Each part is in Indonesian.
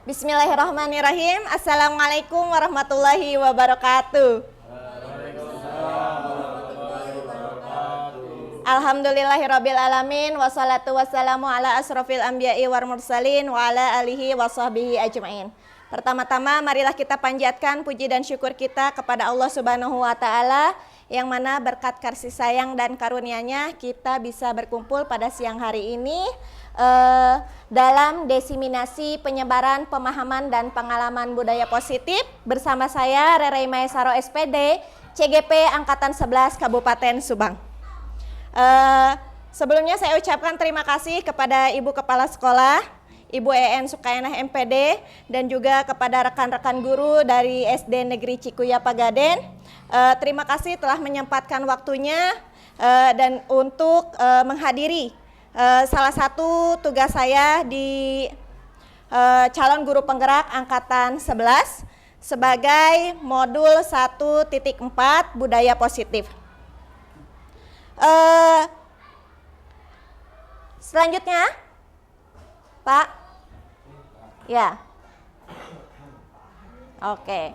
Bismillahirrahmanirrahim. Assalamualaikum warahmatullahi wabarakatuh. Alhamdulillahirabbil alamin wassalatu wassalamu ala asrofil anbiya'i wal mursalin wa ala alihi wa sahbihi ajmain. Pertama-tama marilah kita panjatkan puji dan syukur kita kepada Allah Subhanahu wa taala yang mana berkat kasih sayang dan karunia-Nya kita bisa berkumpul pada siang hari ini dalam desiminasi penyebaran pemahaman dan pengalaman budaya positif bersama saya Rerei Maesaro SPD CGP Angkatan 11 Kabupaten Subang. Sebelumnya saya ucapkan terima kasih kepada Ibu Kepala Sekolah, Ibu EN Sukainah MPD, dan juga kepada rekan-rekan guru dari SD Negeri Cikuya Pagaden. Terima kasih telah menyempatkan waktunya dan untuk menghadiri salah satu tugas saya di calon guru penggerak Angkatan 11 sebagai modul 1.4 budaya positif. Selanjutnya, Pak. Ya. Oke.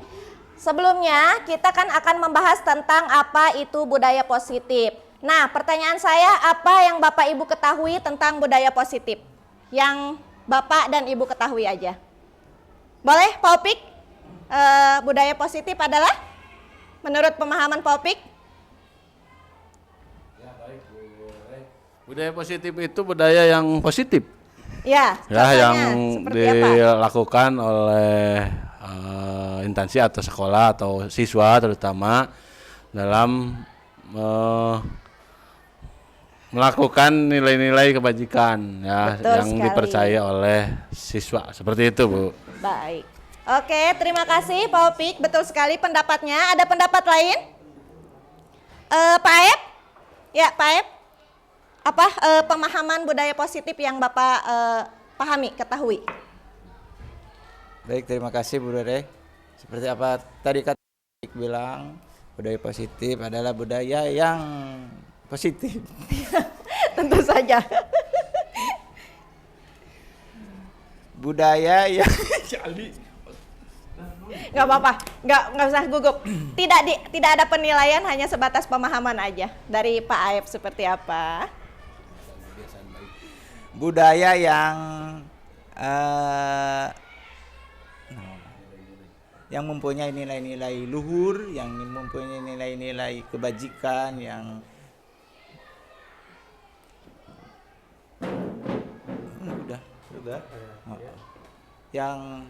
Sebelumnya kita kan akan membahas tentang apa itu budaya positif. Nah, pertanyaan saya, apa yang Bapak Ibu ketahui tentang budaya positif? Yang Bapak dan Ibu ketahui aja. Boleh, Pak Opik? Budaya positif adalah menurut pemahaman Pak Opik? Ya, baik, Bu. Budaya positif itu budaya yang positif. Ya, yang dilakukan oleh instansi atau sekolah atau siswa terutama dalam melakukan nilai-nilai kebajikan ya. Betul yang sekali. Dipercaya oleh siswa seperti itu, Bu. Baik. Oke, terima kasih Pak Opik, betul sekali pendapatnya. Ada pendapat lain? Pak Aep? Ya, Pak Aep. Apa pemahaman budaya positif yang Bapak pahami, ketahui? Baik, terima kasih Bu Rere. Seperti apa tadi kata bilang, budaya positif adalah budaya yang positif. Tentu saja. Budaya yang nggak apa-apa, nggak usah gugup. Tidak ada penilaian, hanya sebatas pemahaman aja dari Pak Aep seperti apa. Budaya yang mempunyai nilai-nilai luhur, yang mempunyai nilai-nilai kebajikan, yang yang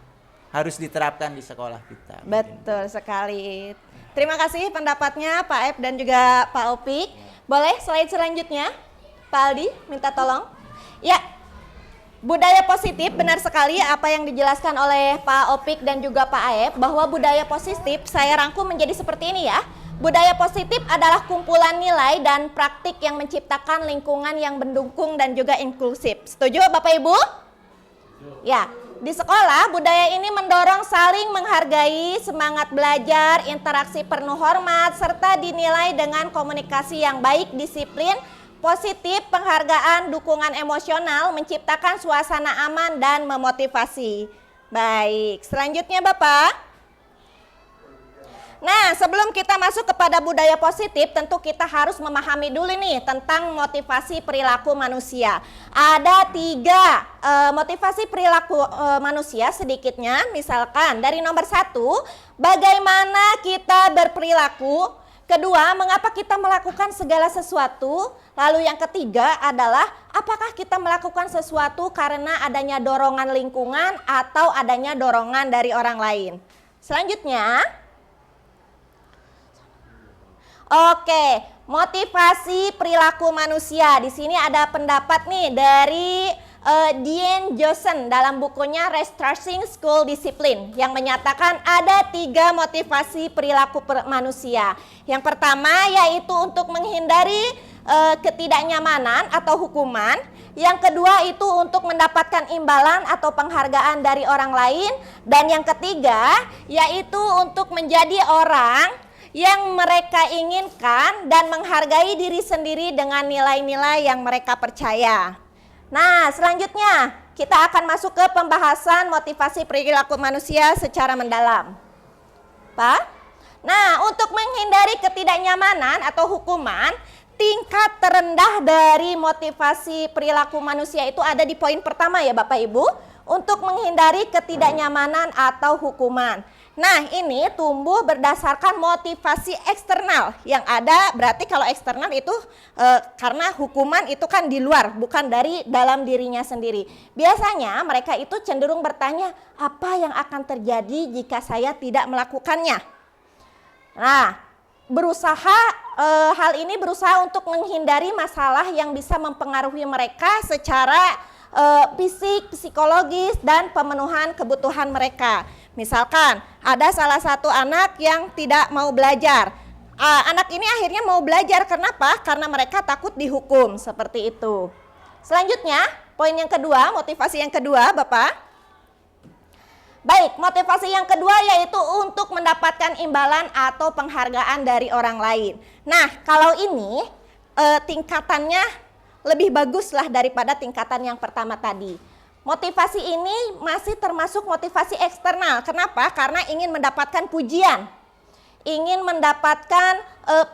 harus diterapkan di sekolah kita. Betul sekali. Terima kasih pendapatnya Pak Aep dan juga Pak Opik. Boleh slide selanjutnya, Pak Aldi, minta tolong. Ya, budaya positif benar sekali apa yang dijelaskan oleh Pak Opik dan juga Pak Aep, bahwa budaya positif saya rangkum menjadi seperti ini ya. Budaya positif adalah kumpulan nilai dan praktik yang menciptakan lingkungan yang mendukung dan juga inklusif. Setuju Bapak Ibu? Ya, di sekolah budaya ini mendorong saling menghargai, semangat belajar, interaksi penuh hormat, serta dinilai dengan komunikasi yang baik, disiplin, positif, penghargaan, dukungan emosional, menciptakan suasana aman dan memotivasi. Baik, selanjutnya Bapak. Nah, sebelum kita masuk kepada budaya positif, tentu kita harus memahami dulu nih tentang motivasi perilaku manusia. Ada 3 motivasi perilaku manusia sedikitnya, misalkan dari nomor 1, bagaimana kita berperilaku. Kedua, mengapa kita melakukan segala sesuatu. Lalu yang ketiga adalah apakah kita melakukan sesuatu karena adanya dorongan lingkungan atau adanya dorongan dari orang lain. Selanjutnya, oke, motivasi perilaku manusia. Di sini ada pendapat nih dari Dean Johnson dalam bukunya Restructuring School Discipline yang menyatakan ada 3 motivasi perilaku manusia. Yang pertama yaitu untuk menghindari ketidaknyamanan atau hukuman. Yang kedua itu untuk mendapatkan imbalan atau penghargaan dari orang lain. Dan yang ketiga yaitu untuk menjadi orang yang mereka inginkan dan menghargai diri sendiri dengan nilai-nilai yang mereka percaya. Nah, selanjutnya kita akan masuk ke pembahasan motivasi perilaku manusia secara mendalam. Pak? Nah, untuk menghindari ketidaknyamanan atau hukuman, tingkat terendah dari motivasi perilaku manusia itu ada di poin pertama ya Bapak Ibu, untuk menghindari ketidaknyamanan atau hukuman. Nah, ini tumbuh berdasarkan motivasi eksternal yang ada. Berarti kalau eksternal itu karena hukuman itu kan di luar, bukan dari dalam dirinya sendiri. Biasanya mereka itu cenderung bertanya, apa yang akan terjadi jika saya tidak melakukannya? Nah, hal ini berusaha untuk menghindari masalah yang bisa mempengaruhi mereka secara fisik, psikologis, dan pemenuhan kebutuhan mereka. Misalkan ada salah satu anak yang tidak mau belajar. Anak ini akhirnya mau belajar, kenapa? Karena mereka takut dihukum, seperti itu. Selanjutnya, poin yang kedua, motivasi yang kedua, Bapak. Baik, motivasi yang kedua yaitu untuk mendapatkan imbalan atau penghargaan dari orang lain. Nah, kalau ini tingkatannya lebih baguslah daripada tingkatan yang pertama tadi. Motivasi ini masih termasuk motivasi eksternal. Kenapa? Karena ingin mendapatkan pujian, ingin mendapatkan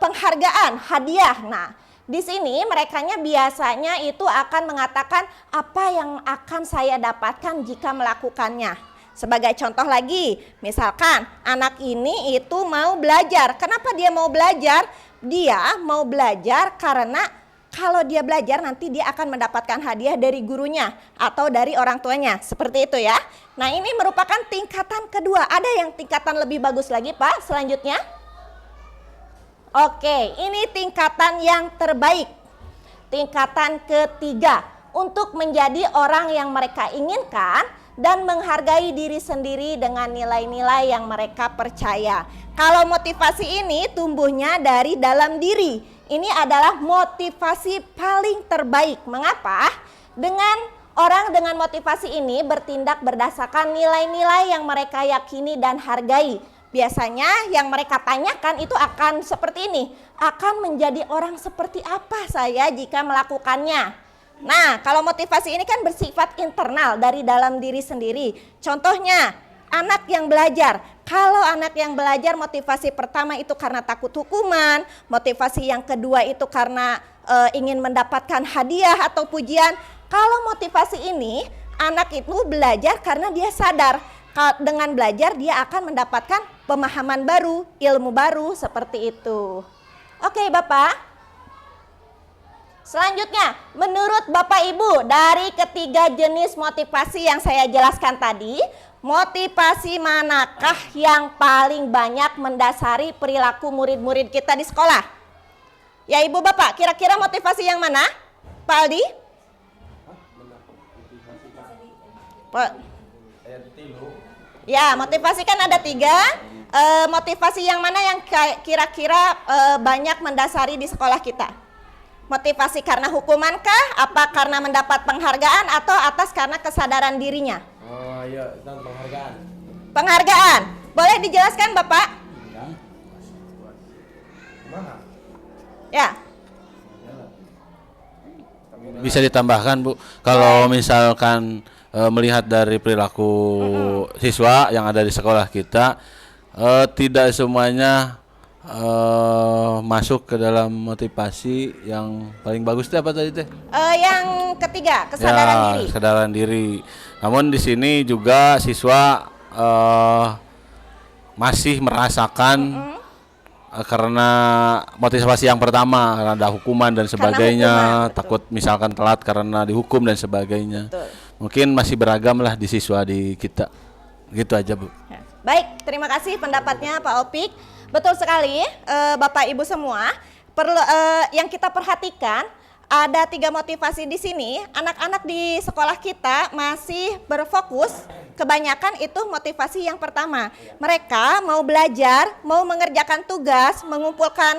penghargaan, hadiah. Nah, di sini merekanya biasanya itu akan mengatakan apa yang akan saya dapatkan jika melakukannya. Sebagai contoh lagi, misalkan anak ini itu mau belajar. Kenapa dia mau belajar? Dia mau belajar karena kalau dia belajar nanti dia akan mendapatkan hadiah dari gurunya atau dari orang tuanya. Seperti itu ya. Nah, ini merupakan tingkatan kedua. Ada yang tingkatan lebih bagus lagi Pak selanjutnya? Oke, ini tingkatan yang terbaik. Tingkatan ketiga. Untuk menjadi orang yang mereka inginkan dan menghargai diri sendiri dengan nilai-nilai yang mereka percaya. Kalau motivasi ini tumbuhnya dari dalam diri. Ini adalah motivasi paling terbaik. Mengapa? Dengan orang dengan motivasi ini bertindak berdasarkan nilai-nilai yang mereka yakini dan hargai. Biasanya yang mereka tanyakan itu akan seperti ini. Akan menjadi orang seperti apa saya jika melakukannya? Nah, kalau motivasi ini kan bersifat internal dari dalam diri sendiri. Contohnya, anak yang belajar. Kalau anak yang belajar motivasi pertama itu karena takut hukuman, motivasi yang kedua itu karena ingin mendapatkan hadiah atau pujian. Kalau motivasi ini, anak itu belajar karena dia sadar dengan belajar dia akan mendapatkan pemahaman baru, ilmu baru, seperti itu. Oke, Bapak. Selanjutnya, menurut Bapak Ibu, dari ketiga jenis motivasi yang saya jelaskan tadi, motivasi manakah yang paling banyak mendasari perilaku murid-murid kita di sekolah? Ya Ibu Bapak, kira-kira motivasi yang mana? Pak Aldi? Ya, motivasi kan ada 3. Motivasi yang mana yang kira-kira banyak mendasari di sekolah kita? Motivasi karena hukumankah? Apa karena mendapat penghargaan atau atas karena kesadaran dirinya? Oh iya, itu penghargaan. Penghargaan. Boleh dijelaskan Bapak? Ya. Bisa ditambahkan Bu, kalau misalkan melihat dari perilaku siswa yang ada di sekolah kita, tidak semuanya masuk ke dalam motivasi yang paling bagus itu apa tadi teh? Yang ketiga, kesadaran diri. Kesadaran diri. Namun di sini juga siswa masih merasakan karena motivasi yang pertama karena ada hukuman dan sebagainya, hukuman, takut misalkan telat karena dihukum dan sebagainya. Betul. Mungkin masih beragam lah di siswa di kita. Gitu aja Bu. Baik, terima kasih pendapatnya Pak Opik. Betul sekali, Bapak Ibu semua. Yang kita perhatikan ada 3 motivasi di sini. Anak-anak di sekolah kita masih berfokus. Kebanyakan itu motivasi yang pertama. Mereka mau belajar, mau mengerjakan tugas, mengumpulkan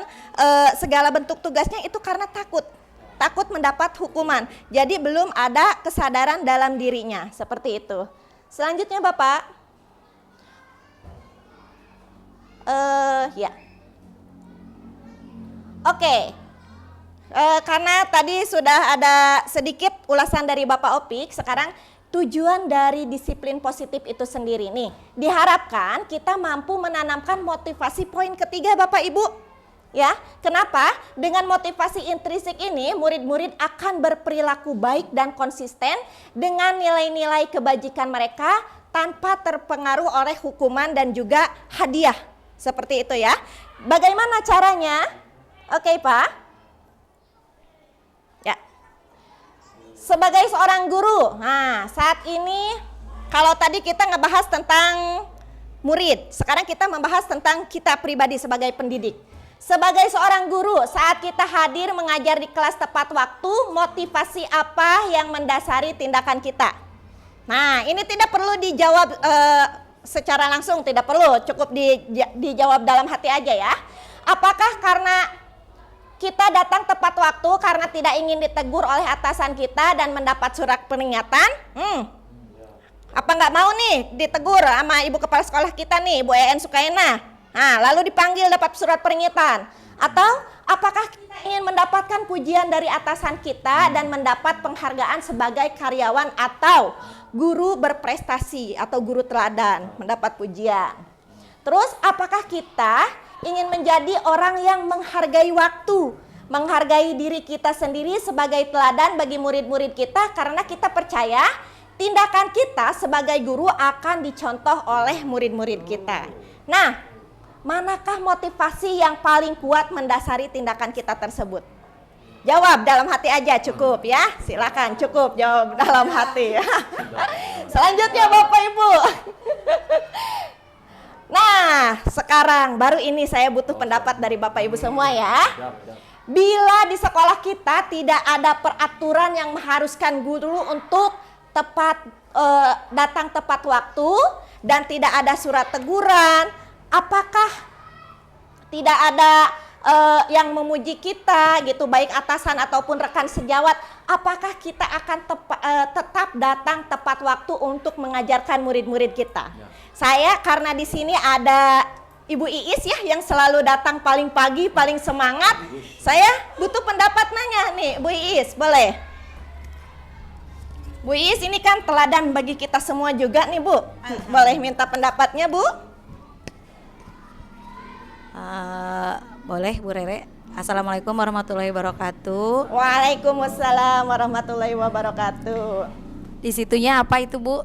segala bentuk tugasnya itu karena takut mendapat hukuman. Jadi belum ada kesadaran dalam dirinya, seperti itu. Selanjutnya Bapak. Ya. Oke. karena tadi sudah ada sedikit ulasan dari Bapak Opik, sekarang tujuan dari disiplin positif itu sendiri nih, diharapkan kita mampu menanamkan motivasi poin ketiga Bapak Ibu. Ya, kenapa? Dengan motivasi intrinsik ini, murid-murid akan berperilaku baik dan konsisten dengan nilai-nilai kebajikan mereka tanpa terpengaruh oleh hukuman dan juga hadiah. Seperti itu ya. Bagaimana caranya? Oke, Pak. Ya. Sebagai seorang guru, nah saat ini kalau tadi kita ngebahas tentang murid, sekarang kita membahas tentang kita pribadi sebagai pendidik. Sebagai seorang guru, saat kita hadir mengajar di kelas tepat waktu, motivasi apa yang mendasari tindakan kita? Nah, ini tidak perlu dijawab secara langsung, tidak perlu, cukup dijawab dalam hati aja ya. Apakah karena kita datang tepat waktu karena tidak ingin ditegur oleh atasan kita dan mendapat surat peringatan? Apa nggak mau nih ditegur sama ibu kepala sekolah kita nih, Bu EN Sukaina? Nah, lalu dipanggil dapat surat peringatan. Atau apakah kita ingin mendapatkan pujian dari atasan kita dan mendapat penghargaan sebagai karyawan atau guru berprestasi atau guru teladan, mendapat pujian. Terus apakah kita ingin menjadi orang yang menghargai waktu, menghargai diri kita sendiri sebagai teladan bagi murid-murid kita karena kita percaya tindakan kita sebagai guru akan dicontoh oleh murid-murid kita. Nah, manakah motivasi yang paling kuat mendasari tindakan kita tersebut? Jawab dalam hati aja cukup ya. Silakan cukup jawab dalam hati. Selanjutnya Bapak Ibu. Nah, sekarang baru ini saya butuh pendapat dari Bapak Ibu semua ya. Bila di sekolah kita tidak ada peraturan yang mengharuskan guru untuk datang tepat waktu dan tidak ada surat teguran, apakah tidak ada yang memuji kita gitu, baik atasan ataupun rekan sejawat, apakah kita akan tetap datang tepat waktu untuk mengajarkan murid-murid kita? Ya. Saya karena di sini ada Ibu Iis ya yang selalu datang paling pagi, paling semangat. Saya butuh pendapat nanya nih, Bu Iis, boleh? Bu Iis ini kan teladan bagi kita semua juga nih, Bu. Boleh minta pendapatnya, Bu? Boleh Bu Rere. Assalamualaikum warahmatullahi wabarakatuh. Waalaikumsalam warahmatullahi wabarakatuh. Di situnya apa itu Bu?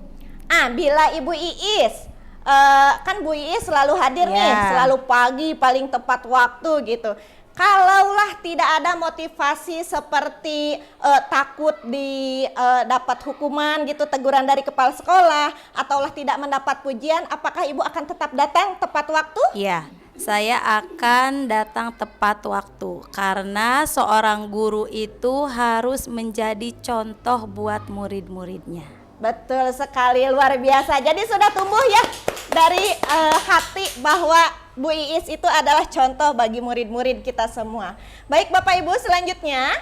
Bila Ibu Iis, kan Bu Iis selalu hadir nih, selalu pagi paling tepat waktu gitu. Kalaulah tidak ada motivasi seperti takut dapat hukuman gitu, teguran dari kepala sekolah, ataulah tidak mendapat pujian, apakah Ibu akan tetap datang tepat waktu? Iya. Saya akan datang tepat waktu karena seorang guru itu harus menjadi contoh buat murid-muridnya. Betul sekali, luar biasa. Jadi sudah tumbuh ya dari hati bahwa Bu Iis itu adalah contoh bagi murid-murid kita semua. Baik Bapak Ibu, selanjutnya.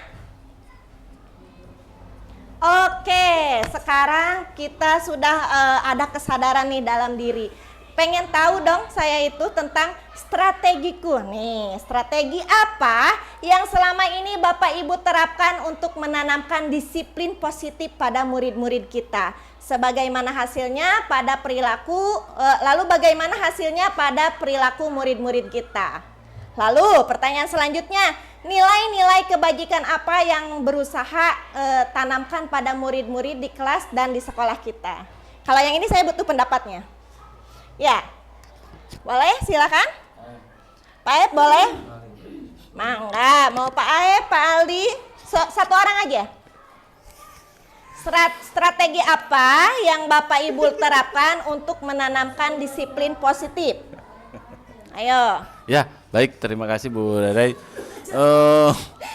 Oke, sekarang kita sudah ada kesadaran nih dalam diri. Pengen tahu dong saya itu tentang strategiku nih. Strategi apa yang selama ini Bapak Ibu terapkan untuk menanamkan disiplin positif pada murid-murid kita? Sebagaimana hasilnya pada perilaku, lalu bagaimana hasilnya pada perilaku murid-murid kita? Lalu pertanyaan selanjutnya, nilai-nilai kebajikan apa yang berusaha tanamkan pada murid-murid di kelas dan di sekolah kita? Kalau yang ini saya butuh pendapatnya. Ya, boleh silakan. Pak Aep boleh? Mangga, mau Pak Aep, Pak Aldi, satu orang aja. Strategi apa yang Bapak Ibu terapkan untuk menanamkan disiplin positif? Ayo. Ya, baik, terima kasih Bu Rere.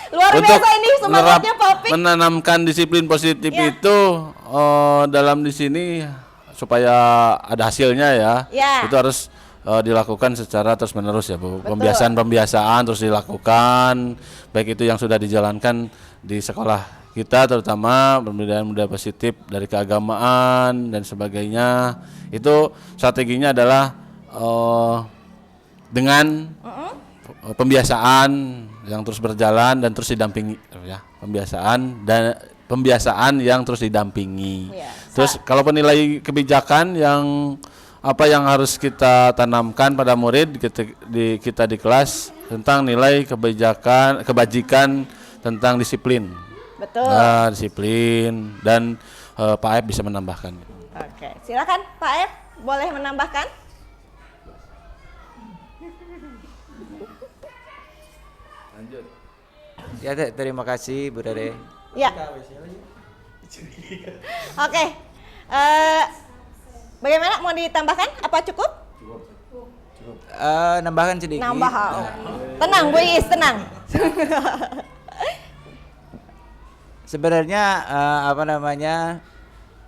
Luar biasa ini semangatnya Pak Opik. Menanamkan disiplin positif itu dalam di sini supaya ada hasilnya ya. Itu harus dilakukan secara terus menerus ya Bu. Pembiasaan terus dilakukan, baik itu yang sudah dijalankan di sekolah kita, terutama pemberdayaan budaya positif dari keagamaan dan sebagainya. Itu strateginya adalah dengan pembiasaan yang terus berjalan dan terus didampingi ya, pembiasaan yang terus didampingi. Iya. Terus kalau penilai kebijakan yang apa yang harus kita tanamkan pada murid kita di kelas tentang nilai kebajikan tentang disiplin. Betul. Nah, disiplin dan Pak Aep bisa menambahkan. Oke, silakan Pak Aep, boleh menambahkan? Ya, terima kasih Bu Dede. Ya. Oke. Bagaimana, mau ditambahkan? Apa cukup? Nambahkan sedikit. Nambah. Tenang Bu Iis, tenang. Sebenarnya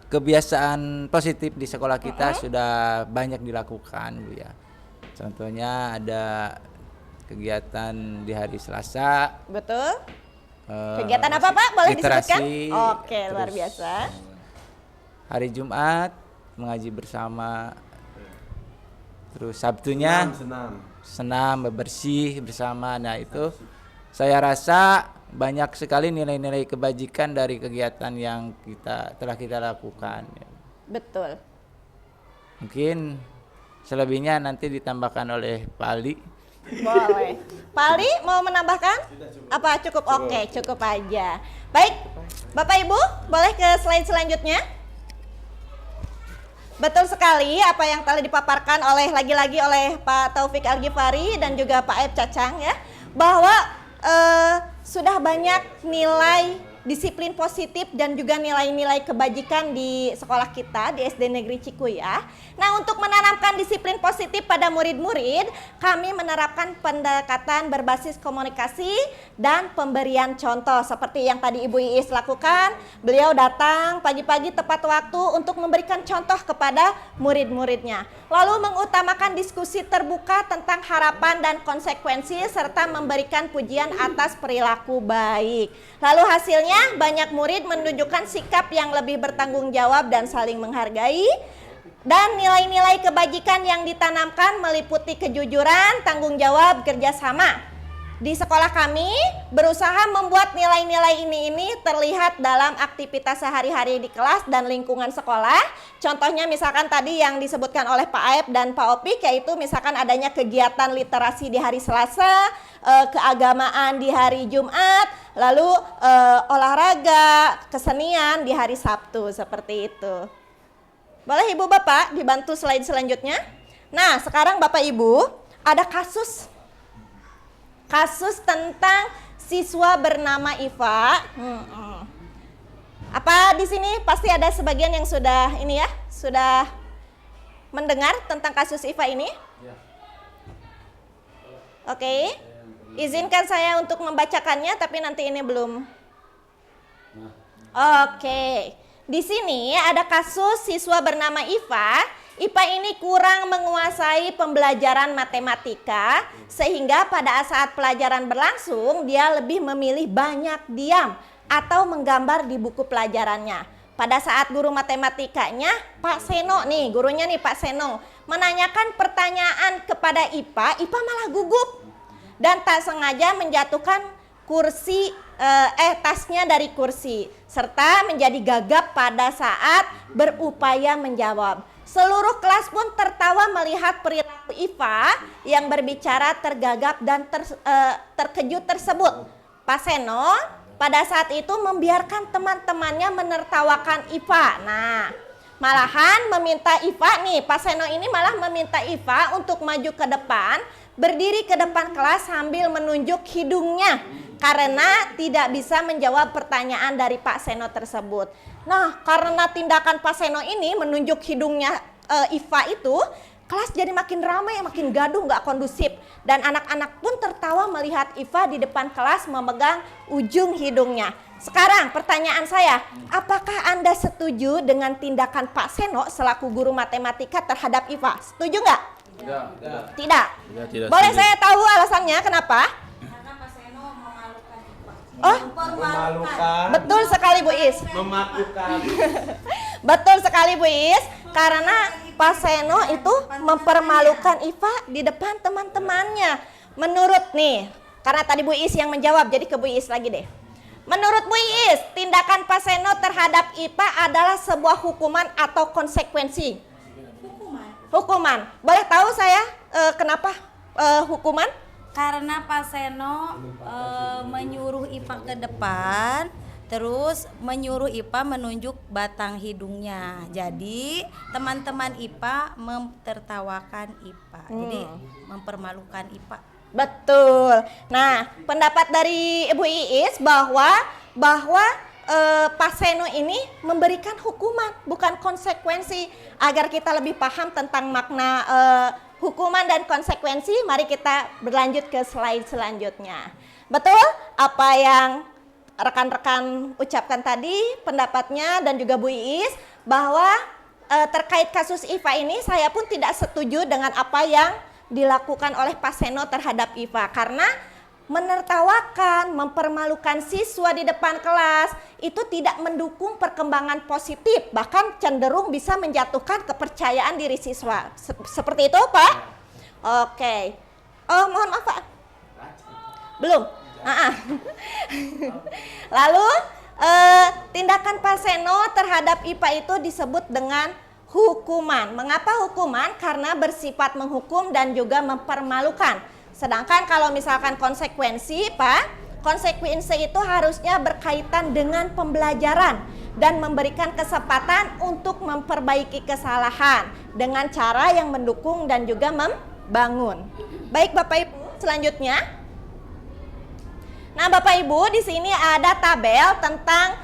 kebiasaan positif di sekolah kita sudah banyak dilakukan Bu ya. Contohnya ada kegiatan di hari Selasa. Betul. Kegiatan apa Pak? Boleh literasi, disebutkan? Oke, luar terus biasa. Hari Jumat mengaji bersama. Terus Sabtunya senam bebersih bersama. Nah itu saya rasa banyak sekali nilai-nilai kebajikan dari kegiatan yang telah kita lakukan. Betul. Mungkin selebihnya nanti ditambahkan oleh Pak Ali. Boleh. Pak Ali mau menambahkan? Apa cukup? Oke, cukup aja. Baik, Bapak Ibu, boleh ke slide selanjutnya? Betul sekali apa yang telah dipaparkan lagi-lagi oleh Pak Taufik Al-Ghifari dan juga Pak Aep Cacang ya, bahwa sudah banyak nilai disiplin positif dan juga nilai-nilai kebajikan di sekolah kita di SD Negeri Cikuyah. Nah, untuk menanamkan disiplin positif pada murid-murid, kami menerapkan pendekatan berbasis komunikasi dan pemberian contoh seperti yang tadi Ibu Iis lakukan. Beliau datang pagi-pagi tepat waktu untuk memberikan contoh kepada murid-muridnya. Lalu mengutamakan diskusi terbuka tentang harapan dan konsekuensi serta memberikan pujian atas perilaku baik. Lalu hasilnya banyak murid menunjukkan sikap yang lebih bertanggung jawab dan saling menghargai. Dan nilai-nilai kebajikan yang ditanamkan meliputi kejujuran, tanggung jawab, kerjasama. Di sekolah kami berusaha membuat nilai-nilai ini terlihat dalam aktivitas sehari-hari di kelas dan lingkungan sekolah. Contohnya misalkan tadi yang disebutkan oleh Pak Aep dan Pak Opik, yaitu misalkan adanya kegiatan literasi di hari Selasa, keagamaan di hari Jumat, lalu olahraga, kesenian di hari Sabtu, seperti itu. Boleh Ibu Bapak dibantu slide selanjutnya? Nah, sekarang Bapak Ibu ada kasus tentang siswa bernama Iva. Apa di sini pasti ada sebagian yang sudah sudah mendengar tentang kasus Iva ini? Oke. Izinkan saya untuk membacakannya, tapi nanti ini belum. Oke. Di sini ada kasus siswa bernama Iva. Iva ini kurang menguasai pembelajaran matematika sehingga pada saat pelajaran berlangsung dia lebih memilih banyak diam atau menggambar di buku pelajarannya. Pada saat guru matematikanya Pak Seno nih, gurunya nih Pak Seno menanyakan pertanyaan kepada Iva malah gugup dan tak sengaja menjatuhkan tasnya dari kursi serta menjadi gagap pada saat berupaya menjawab. Seluruh kelas pun tertawa melihat perilaku Iva yang berbicara tergagap dan terkejut tersebut. Pak Seno pada saat itu membiarkan teman-temannya menertawakan Iva. Nah, malahan meminta Iva nih, Pak Seno ini malah meminta Iva untuk maju ke depan, berdiri ke depan kelas sambil menunjuk hidungnya karena tidak bisa menjawab pertanyaan dari Pak Seno tersebut. Nah, karena tindakan Pak Seno ini menunjuk hidungnya Iva itu, kelas jadi makin ramai, makin gaduh, nggak kondusif. Dan anak-anak pun tertawa melihat Iva di depan kelas memegang ujung hidungnya. Sekarang pertanyaan saya, apakah Anda setuju dengan tindakan Pak Seno selaku guru matematika terhadap Iva? Setuju nggak? Tidak. Tidak Boleh setuju. saya tahu alasannya kenapa? Karena Pak Seno memalukan Iva. Oh, betul sekali Bu Is. Betul sekali Bu Is, karena Pak Seno itu mempermalukan Iva di depan teman-temannya. menurut nih, karena tadi Bu Iis yang menjawab, jadi ke Bu Iis lagi deh. Menurut Bu Iis, tindakan Pak Seno terhadap IPA adalah sebuah hukuman atau konsekuensi? Hukuman. Boleh tahu saya kenapa hukuman? Karena Pak Seno menyuruh IPA ke depan, terus menyuruh IPA menunjuk batang hidungnya. Jadi teman-teman IPA memtertawakan IPA. Jadi mempermalukan IPA. Betul. Nah, pendapat dari Ibu Iis bahwa Pak Seno ini memberikan hukuman, bukan konsekuensi. Agar kita lebih paham tentang makna hukuman dan konsekuensi, mari kita berlanjut ke slide selanjutnya. Betul apa yang rekan-rekan ucapkan tadi, pendapatnya dan juga Bu Iis, bahwa terkait kasus IPA ini saya pun tidak setuju dengan apa yang dilakukan oleh Pak Seno terhadap IPA, karena menertawakan, mempermalukan siswa di depan kelas itu tidak mendukung perkembangan positif, bahkan cenderung bisa menjatuhkan kepercayaan diri siswa. Seperti itu, Pak? Oke. Oh, mohon maaf, Pak. Belum. Lalu tindakan Pak Seno terhadap IPA itu disebut dengan hukuman. Mengapa hukuman? Karena bersifat menghukum dan juga mempermalukan. Sedangkan kalau misalkan konsekuensi, Pak, konsekuensi itu harusnya berkaitan dengan pembelajaran dan memberikan kesempatan untuk memperbaiki kesalahan dengan cara yang mendukung dan juga membangun. Baik Bapak Ibu, selanjutnya. Nah, Bapak Ibu, di sini ada tabel tentang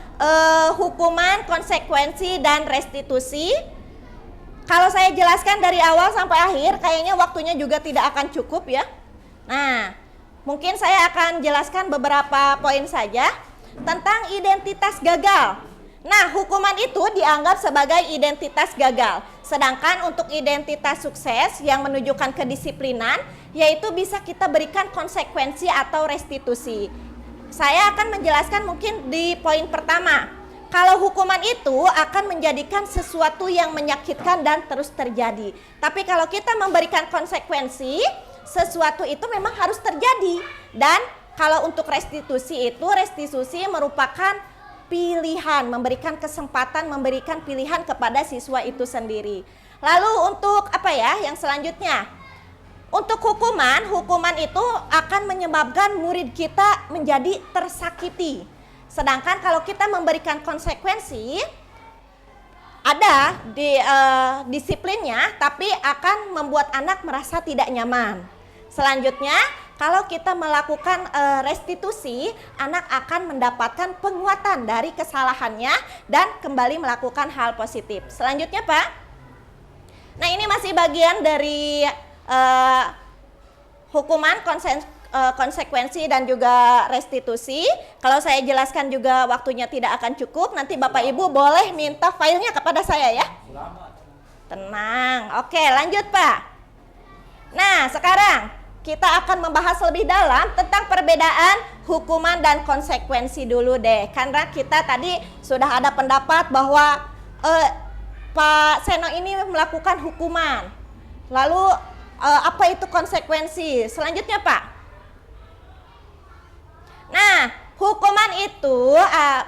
hukuman, konsekuensi dan restitusi. Kalau saya jelaskan dari awal sampai akhir, kayaknya waktunya juga tidak akan cukup ya. Nah, mungkin saya akan jelaskan beberapa poin saja tentang identitas gagal. Nah, hukuman itu dianggap sebagai identitas gagal. Sedangkan untuk identitas sukses yang menunjukkan kedisiplinan, yaitu bisa kita berikan konsekuensi atau restitusi. Saya akan menjelaskan mungkin di poin pertama. Kalau hukuman itu akan menjadikan sesuatu yang menyakitkan dan terus terjadi. Tapi kalau kita memberikan konsekuensi, sesuatu itu memang harus terjadi. Dan kalau untuk restitusi itu, restitusi merupakan pilihan, memberikan kesempatan, memberikan pilihan kepada siswa itu sendiri. Lalu untuk apa ya yang selanjutnya? Untuk hukuman itu akan menyebabkan murid kita menjadi tersakiti. Sedangkan kalau kita memberikan konsekuensi, ada di disiplinnya, tapi akan membuat anak merasa tidak nyaman. Selanjutnya, kalau kita melakukan restitusi, anak akan mendapatkan penguatan dari kesalahannya dan kembali melakukan hal positif. Selanjutnya, Pak. Nah, ini masih bagian dari hukuman, konsekuensi dan juga restitusi. Kalau saya jelaskan juga waktunya tidak akan cukup. Nanti Bapak Ibu boleh minta filenya kepada saya ya. Tenang. Oke, lanjut Pak. Nah, sekarang kita akan membahas lebih dalam tentang perbedaan hukuman dan konsekuensi dulu deh. Karena kita tadi sudah ada pendapat bahwa Pak Seno ini melakukan hukuman. Lalu apa itu konsekuensi? Selanjutnya Pak. Nah, hukuman itu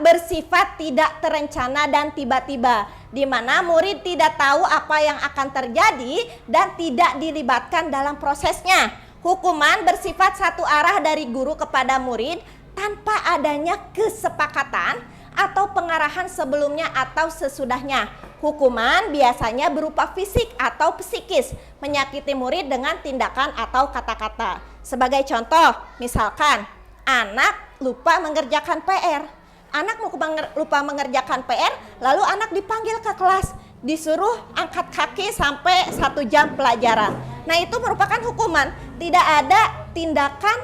bersifat tidak terencana dan tiba-tiba, di mana murid tidak tahu apa yang akan terjadi dan tidak dilibatkan dalam prosesnya. Hukuman bersifat satu arah dari guru kepada murid tanpa adanya kesepakatan atau pengarahan sebelumnya atau sesudahnya. Hukuman biasanya berupa fisik atau psikis, menyakiti murid dengan tindakan atau kata-kata. Sebagai contoh, misalkan anak lupa mengerjakan PR. Anak lupa mengerjakan PR, lalu anak dipanggil ke kelas, disuruh angkat kaki sampai 1 jam pelajaran. Nah, itu merupakan hukuman. Tidak ada tindakan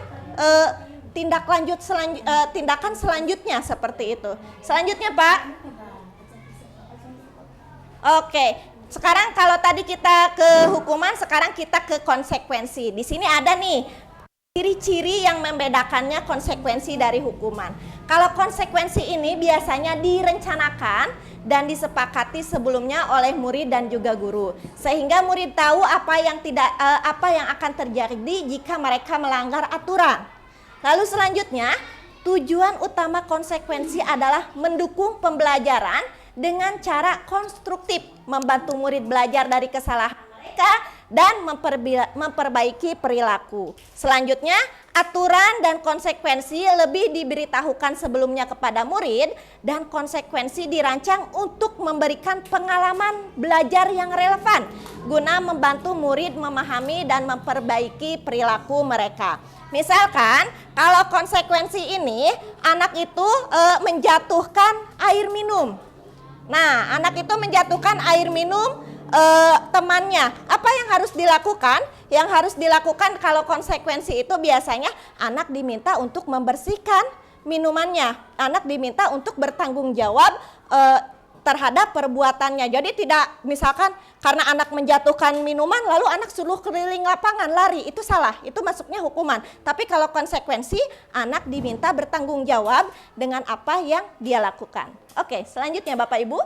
selanjutnya seperti itu. Selanjutnya, Pak. Oke, sekarang kalau tadi kita ke hukuman, sekarang kita ke konsekuensi. Di sini ada nih ciri-ciri yang membedakannya konsekuensi dari hukuman. Kalau konsekuensi ini biasanya direncanakan dan disepakati sebelumnya oleh murid dan juga guru, sehingga murid tahu apa yang akan terjadi jika mereka melanggar aturan. Lalu selanjutnya, tujuan utama konsekuensi adalah mendukung pembelajaran dengan cara konstruktif, membantu murid belajar dari kesalahan mereka dan memperbaiki perilaku. Selanjutnya, aturan dan konsekuensi lebih diberitahukan sebelumnya kepada murid dan konsekuensi dirancang untuk memberikan pengalaman belajar yang relevan guna membantu murid memahami dan memperbaiki perilaku mereka. Misalkan kalau konsekuensi ini anak itu menjatuhkan air minum. Nah, anak itu menjatuhkan air minum temannya. Apa yang harus dilakukan? Yang harus dilakukan kalau konsekuensi itu biasanya anak diminta untuk membersihkan minumannya. Anak diminta untuk bertanggung jawab terhadap perbuatannya. Jadi tidak misalkan karena anak menjatuhkan minuman lalu anak suruh keliling lapangan lari, itu salah, itu masuknya hukuman. Tapi kalau konsekuensi anak diminta bertanggung jawab dengan apa yang dia lakukan. Oke, selanjutnya Bapak Ibu.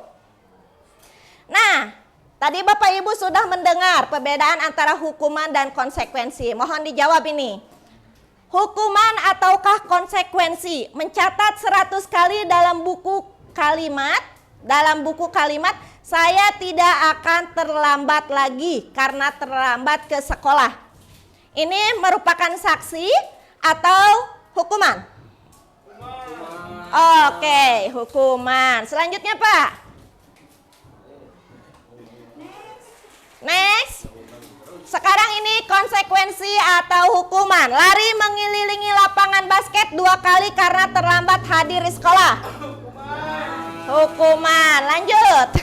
Nah, tadi Bapak Ibu sudah mendengar perbedaan antara hukuman dan konsekuensi. Mohon dijawab ini. Hukuman ataukah konsekuensi? Mencatat 100 kali dalam buku kalimat. Dalam buku kalimat, saya tidak akan terlambat lagi karena terlambat ke sekolah. Ini merupakan saksi atau hukuman? Oke, hukuman. Selanjutnya Pak. Next. Sekarang ini konsekuensi atau hukuman. Lari mengelilingi lapangan basket 2 kali karena terlambat hadir di sekolah. Hukuman. Lanjut.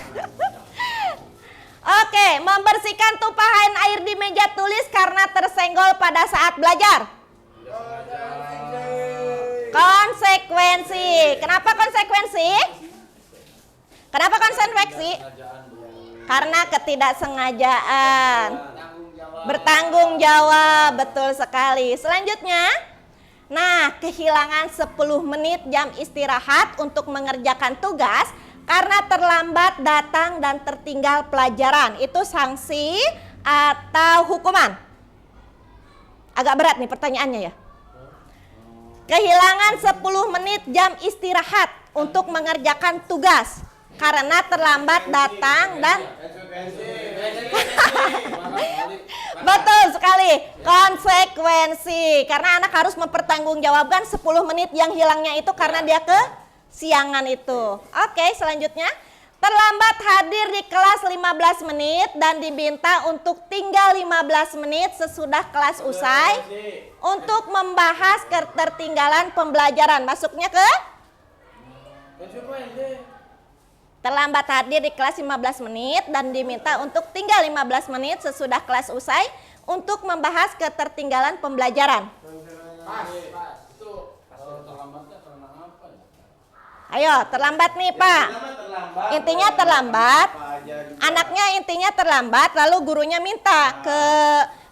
Oke, membersihkan tumpahan air di meja tulis karena tersenggol pada saat belajar. Konsekuensi. Kenapa konsekuensi? Kenapa konsekuensi? Karena ketidaksengajaan. Bertanggung jawab, betul sekali. Selanjutnya, nah, kehilangan 10 menit jam istirahat untuk mengerjakan tugas karena terlambat datang dan tertinggal pelajaran. Itu sanksi atau hukuman? Agak berat nih pertanyaannya ya. Kehilangan 10 menit jam istirahat untuk mengerjakan tugas karena terlambat datang dan betul sekali, konsekuensi. Karena anak harus mempertanggungjawabkan 10 menit yang hilangnya itu karena dia kesiangan itu. Oke, selanjutnya. Terlambat hadir di kelas 15 menit dan diminta untuk tinggal 15 menit sesudah kelas usai untuk membahas ketertinggalan pembelajaran. Masuknya ke? Terlambat hadir di kelas 15 menit dan diminta untuk tinggal 15 menit sesudah kelas usai untuk membahas ketertinggalan pembelajaran. Ayo, terlambat nih Pak. Intinya terlambat. Anaknya intinya terlambat, lalu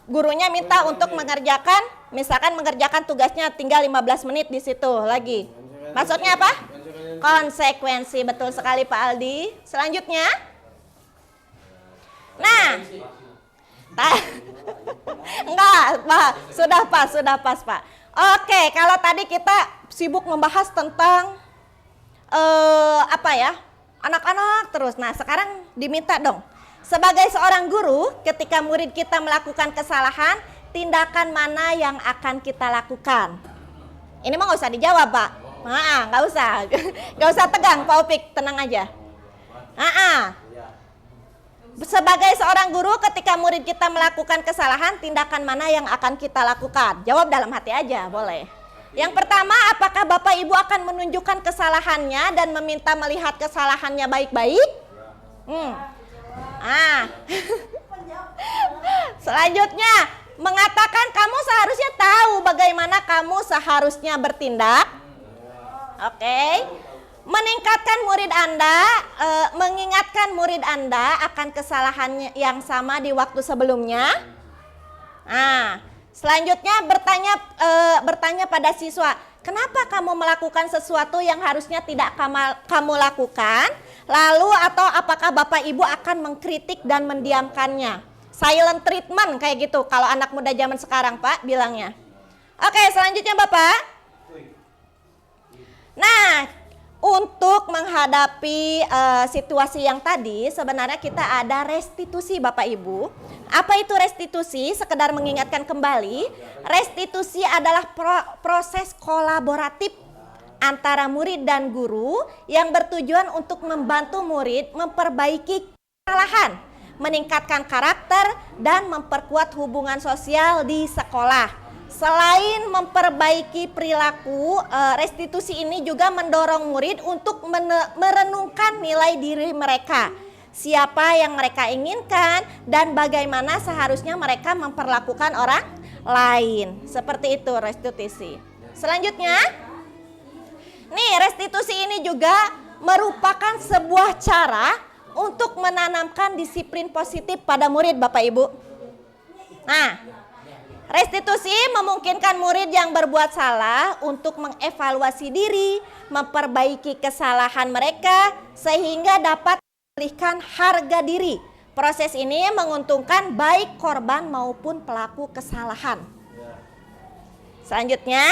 gurunya minta untuk mengerjakan, misalkan mengerjakan tugasnya tinggal 15 menit di situ lagi. Maksudnya apa? Konsekuensi, betul sekali Pak Aldi. Selanjutnya. Nah. Enggak, Pak. Sudah pas, Pak. Oke, kalau tadi kita sibuk membahas tentang anak-anak terus. Nah, sekarang diminta dong. Sebagai seorang guru, ketika murid kita melakukan kesalahan, tindakan mana yang akan kita lakukan? Ini mah nggak usah dijawab, Pak. Nggak usah tegang, Pak Opik, tenang aja. Sebagai seorang guru, ketika murid kita melakukan kesalahan, tindakan mana yang akan kita lakukan? Jawab dalam hati aja, boleh. Yang pertama, apakah Bapak Ibu akan menunjukkan kesalahannya dan meminta melihat kesalahannya baik-baik? Selanjutnya, mengatakan kamu seharusnya tahu bagaimana kamu seharusnya bertindak. Oke. Mengingatkan murid Anda akan kesalahan yang sama di waktu sebelumnya. Selanjutnya bertanya pada siswa, Kenapa kamu melakukan sesuatu yang harusnya tidak kamu lakukan? Lalu atau apakah Bapak Ibu akan mengkritik dan mendiamkannya? Silent treatment kayak gitu kalau anak muda zaman sekarang Pak bilangnya. Oke, selanjutnya Bapak. Nah, untuk menghadapi situasi yang tadi sebenarnya kita ada restitusi Bapak Ibu. Apa itu restitusi? Sekedar mengingatkan kembali, restitusi adalah proses kolaboratif antara murid dan guru yang bertujuan untuk membantu murid memperbaiki kesalahan, meningkatkan karakter dan memperkuat hubungan sosial di sekolah. Selain memperbaiki perilaku, restitusi ini juga mendorong murid untuk merenungkan nilai diri mereka, siapa yang mereka inginkan, dan bagaimana seharusnya mereka memperlakukan orang lain. Seperti itu restitusi. Selanjutnya, nih restitusi ini juga merupakan sebuah cara untuk menanamkan disiplin positif pada murid Bapak Ibu. Nah, restitusi memungkinkan murid yang berbuat salah untuk mengevaluasi diri, memperbaiki kesalahan mereka sehingga dapat memulihkan harga diri. Proses ini menguntungkan baik korban maupun pelaku kesalahan. Selanjutnya,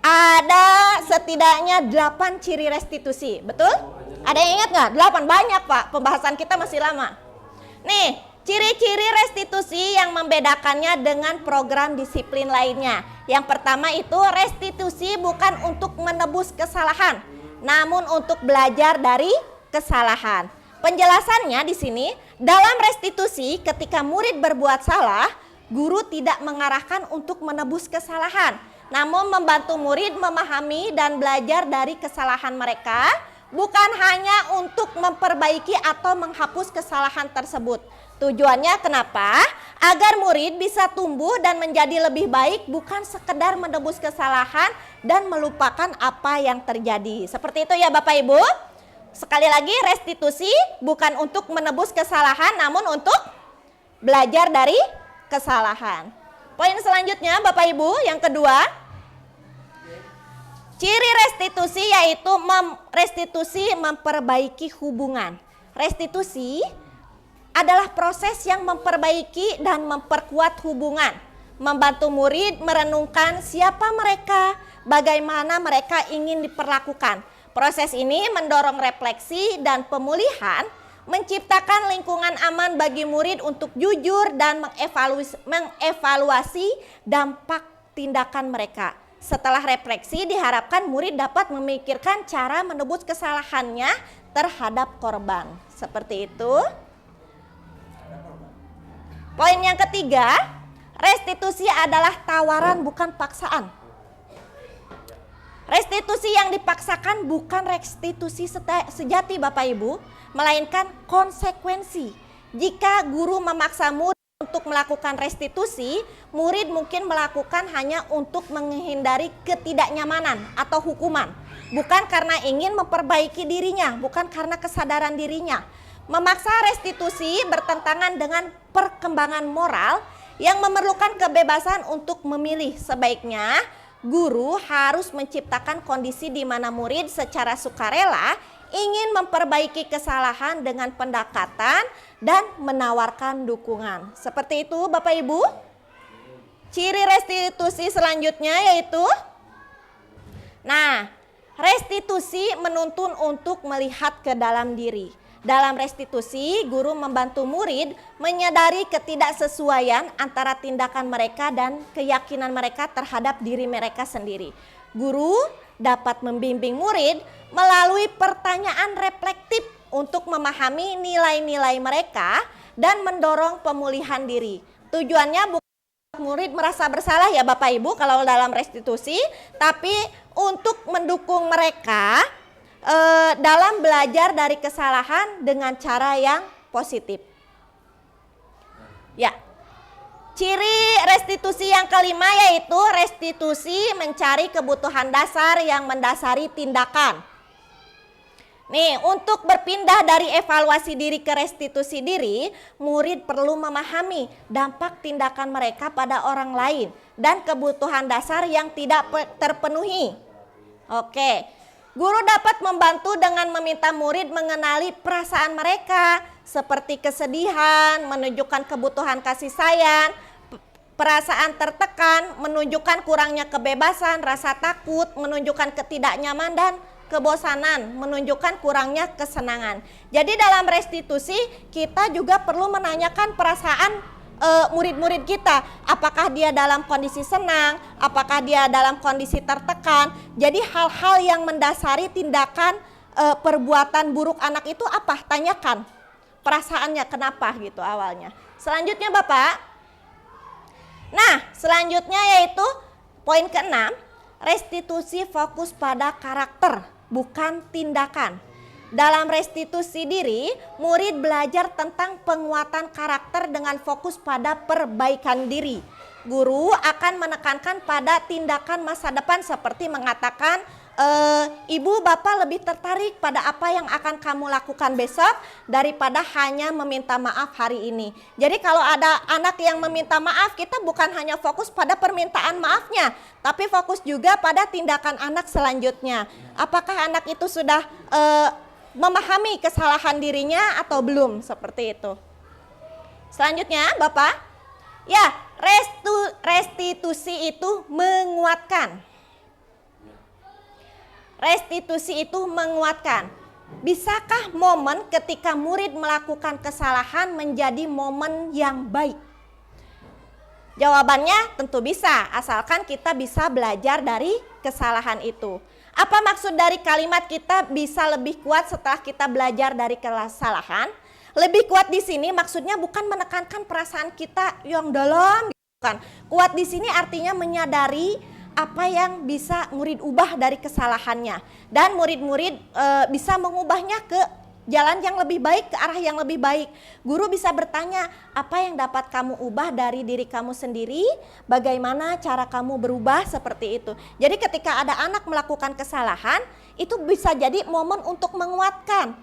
ada setidaknya 8 ciri restitusi, betul? Ada yang ingat nggak? 8, banyak Pak, pembahasan kita masih lama. Nih, ciri-ciri restitusi yang membedakannya dengan program disiplin lainnya. Yang pertama itu restitusi bukan untuk menebus kesalahan, namun untuk belajar dari kesalahan. Penjelasannya di sini, dalam restitusi ketika murid berbuat salah, guru tidak mengarahkan untuk menebus kesalahan, namun membantu murid memahami dan belajar dari kesalahan mereka, bukan hanya untuk memperbaiki atau menghapus kesalahan tersebut. Tujuannya kenapa? Agar murid bisa tumbuh dan menjadi lebih baik, bukan sekedar menebus kesalahan dan melupakan apa yang terjadi. Seperti itu ya Bapak Ibu. Sekali lagi, restitusi bukan untuk menebus kesalahan, namun untuk belajar dari kesalahan. Poin selanjutnya Bapak Ibu, yang kedua, ciri restitusi yaitu restitusi memperbaiki hubungan. Restitusi adalah proses yang memperbaiki dan memperkuat hubungan, membantu murid merenungkan siapa mereka, bagaimana mereka ingin diperlakukan. Proses ini mendorong refleksi dan pemulihan, menciptakan lingkungan aman bagi murid untuk jujur dan mengevaluasi dampak tindakan mereka. Setelah refleksi, diharapkan murid dapat memikirkan cara menebus kesalahannya terhadap korban. Seperti itu. Poin yang ketiga, restitusi adalah tawaran bukan paksaan. Restitusi yang dipaksakan bukan restitusi sejati Bapak Ibu, melainkan konsekuensi. Jika guru memaksa murid untuk melakukan restitusi, murid mungkin melakukan hanya untuk menghindari ketidaknyamanan atau hukuman, bukan karena ingin memperbaiki dirinya, bukan karena kesadaran dirinya. Memaksa restitusi bertentangan dengan perkembangan moral yang memerlukan kebebasan untuk memilih. Sebaiknya guru harus menciptakan kondisi di mana murid secara sukarela ingin memperbaiki kesalahan dengan pendekatan dan menawarkan dukungan. Seperti itu Bapak Ibu. Ciri restitusi selanjutnya yaitu, nah, restitusi menuntun untuk melihat ke dalam diri. Dalam restitusi, guru membantu murid menyadari ketidaksesuaian antara tindakan mereka dan keyakinan mereka terhadap diri mereka sendiri. Guru dapat membimbing murid melalui pertanyaan reflektif untuk memahami nilai-nilai mereka dan mendorong pemulihan diri. Tujuannya bukan murid merasa bersalah ya Bapak Ibu kalau dalam restitusi, tapi untuk mendukung mereka dalam belajar dari kesalahan dengan cara yang positif. Ya, ciri restitusi yang kelima yaitu restitusi mencari kebutuhan dasar yang mendasari tindakan. Nih, untuk berpindah dari evaluasi diri ke restitusi diri, murid perlu memahami dampak tindakan mereka pada orang lain dan kebutuhan dasar yang tidak terpenuhi. Oke, guru dapat membantu dengan meminta murid mengenali perasaan mereka seperti kesedihan, menunjukkan kebutuhan kasih sayang, perasaan tertekan, menunjukkan kurangnya kebebasan, rasa takut, menunjukkan ketidaknyamanan dan kebosanan, menunjukkan kurangnya kesenangan. Jadi dalam restitusi kita juga perlu menanyakan perasaan murid-murid kita, apakah dia dalam kondisi senang, apakah dia dalam kondisi tertekan. Jadi hal-hal yang mendasari tindakan perbuatan buruk anak itu apa? Tanyakan perasaannya kenapa gitu awalnya. Selanjutnya Bapak. Nah, selanjutnya yaitu poin ke-6, restitusi fokus pada karakter, bukan tindakan. Dalam restitusi diri, murid belajar tentang penguatan karakter dengan fokus pada perbaikan diri. Guru akan menekankan pada tindakan masa depan seperti mengatakan, ibu bapak lebih tertarik pada apa yang akan kamu lakukan besok daripada hanya meminta maaf hari ini. Jadi kalau ada anak yang meminta maaf, kita bukan hanya fokus pada permintaan maafnya, tapi fokus juga pada tindakan anak selanjutnya. Apakah anak itu sudah memahami kesalahan dirinya atau belum, seperti itu. Selanjutnya Bapak, ya restitusi itu menguatkan. Restitusi itu menguatkan. Bisakah momen ketika murid melakukan kesalahan menjadi momen yang baik? Jawabannya tentu bisa, asalkan kita bisa belajar dari kesalahan itu. Apa maksud dari kalimat kita bisa lebih kuat setelah kita belajar dari kesalahan? Lebih kuat di sini maksudnya bukan menekankan perasaan kita yang dalam, bukan. Kuat di sini artinya menyadari apa yang bisa murid ubah dari kesalahannya, dan murid-murid bisa mengubahnya ke jalan yang lebih baik, ke arah yang lebih baik. Guru bisa bertanya, apa yang dapat kamu ubah dari diri kamu sendiri, bagaimana cara kamu berubah, seperti itu. Jadi ketika ada anak melakukan kesalahan, itu bisa jadi momen untuk menguatkan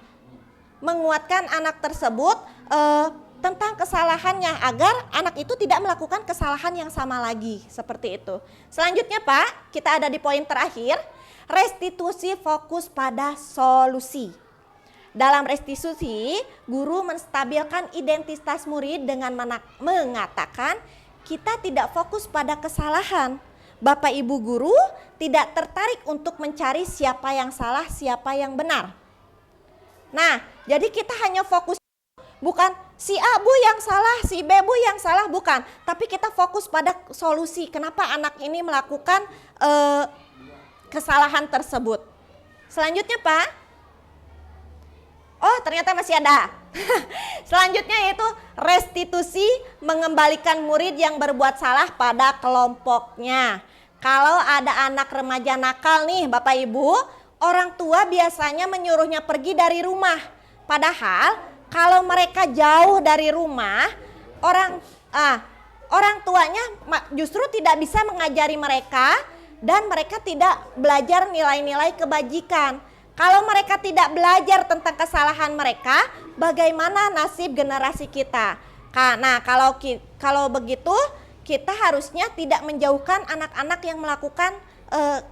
anak tersebut tentang kesalahannya, agar anak itu tidak melakukan kesalahan yang sama lagi, seperti itu. Selanjutnya Pak, kita ada di poin terakhir, restitusi fokus pada solusi. Dalam restitusi, guru menstabilkan identitas murid dengan mengatakan kita tidak fokus pada kesalahan. Bapak Ibu guru tidak tertarik untuk mencari siapa yang salah, siapa yang benar. Nah, jadi kita hanya fokus bukan si A bu yang salah, si B bu yang salah, bukan. Tapi kita fokus pada solusi. Kenapa anak ini melakukan kesalahan tersebut. Selanjutnya Pak. Oh ternyata masih ada. Selanjutnya yaitu restitusi mengembalikan murid yang berbuat salah pada kelompoknya. Kalau ada anak remaja nakal nih Bapak Ibu, orang tua biasanya menyuruhnya pergi dari rumah. Padahal kalau mereka jauh dari rumah, orang tuanya justru tidak bisa mengajari mereka dan mereka tidak belajar nilai-nilai kebajikan. Kalau mereka tidak belajar tentang kesalahan mereka, bagaimana nasib generasi kita? Nah, kalau begitu kita harusnya tidak menjauhkan anak-anak yang melakukan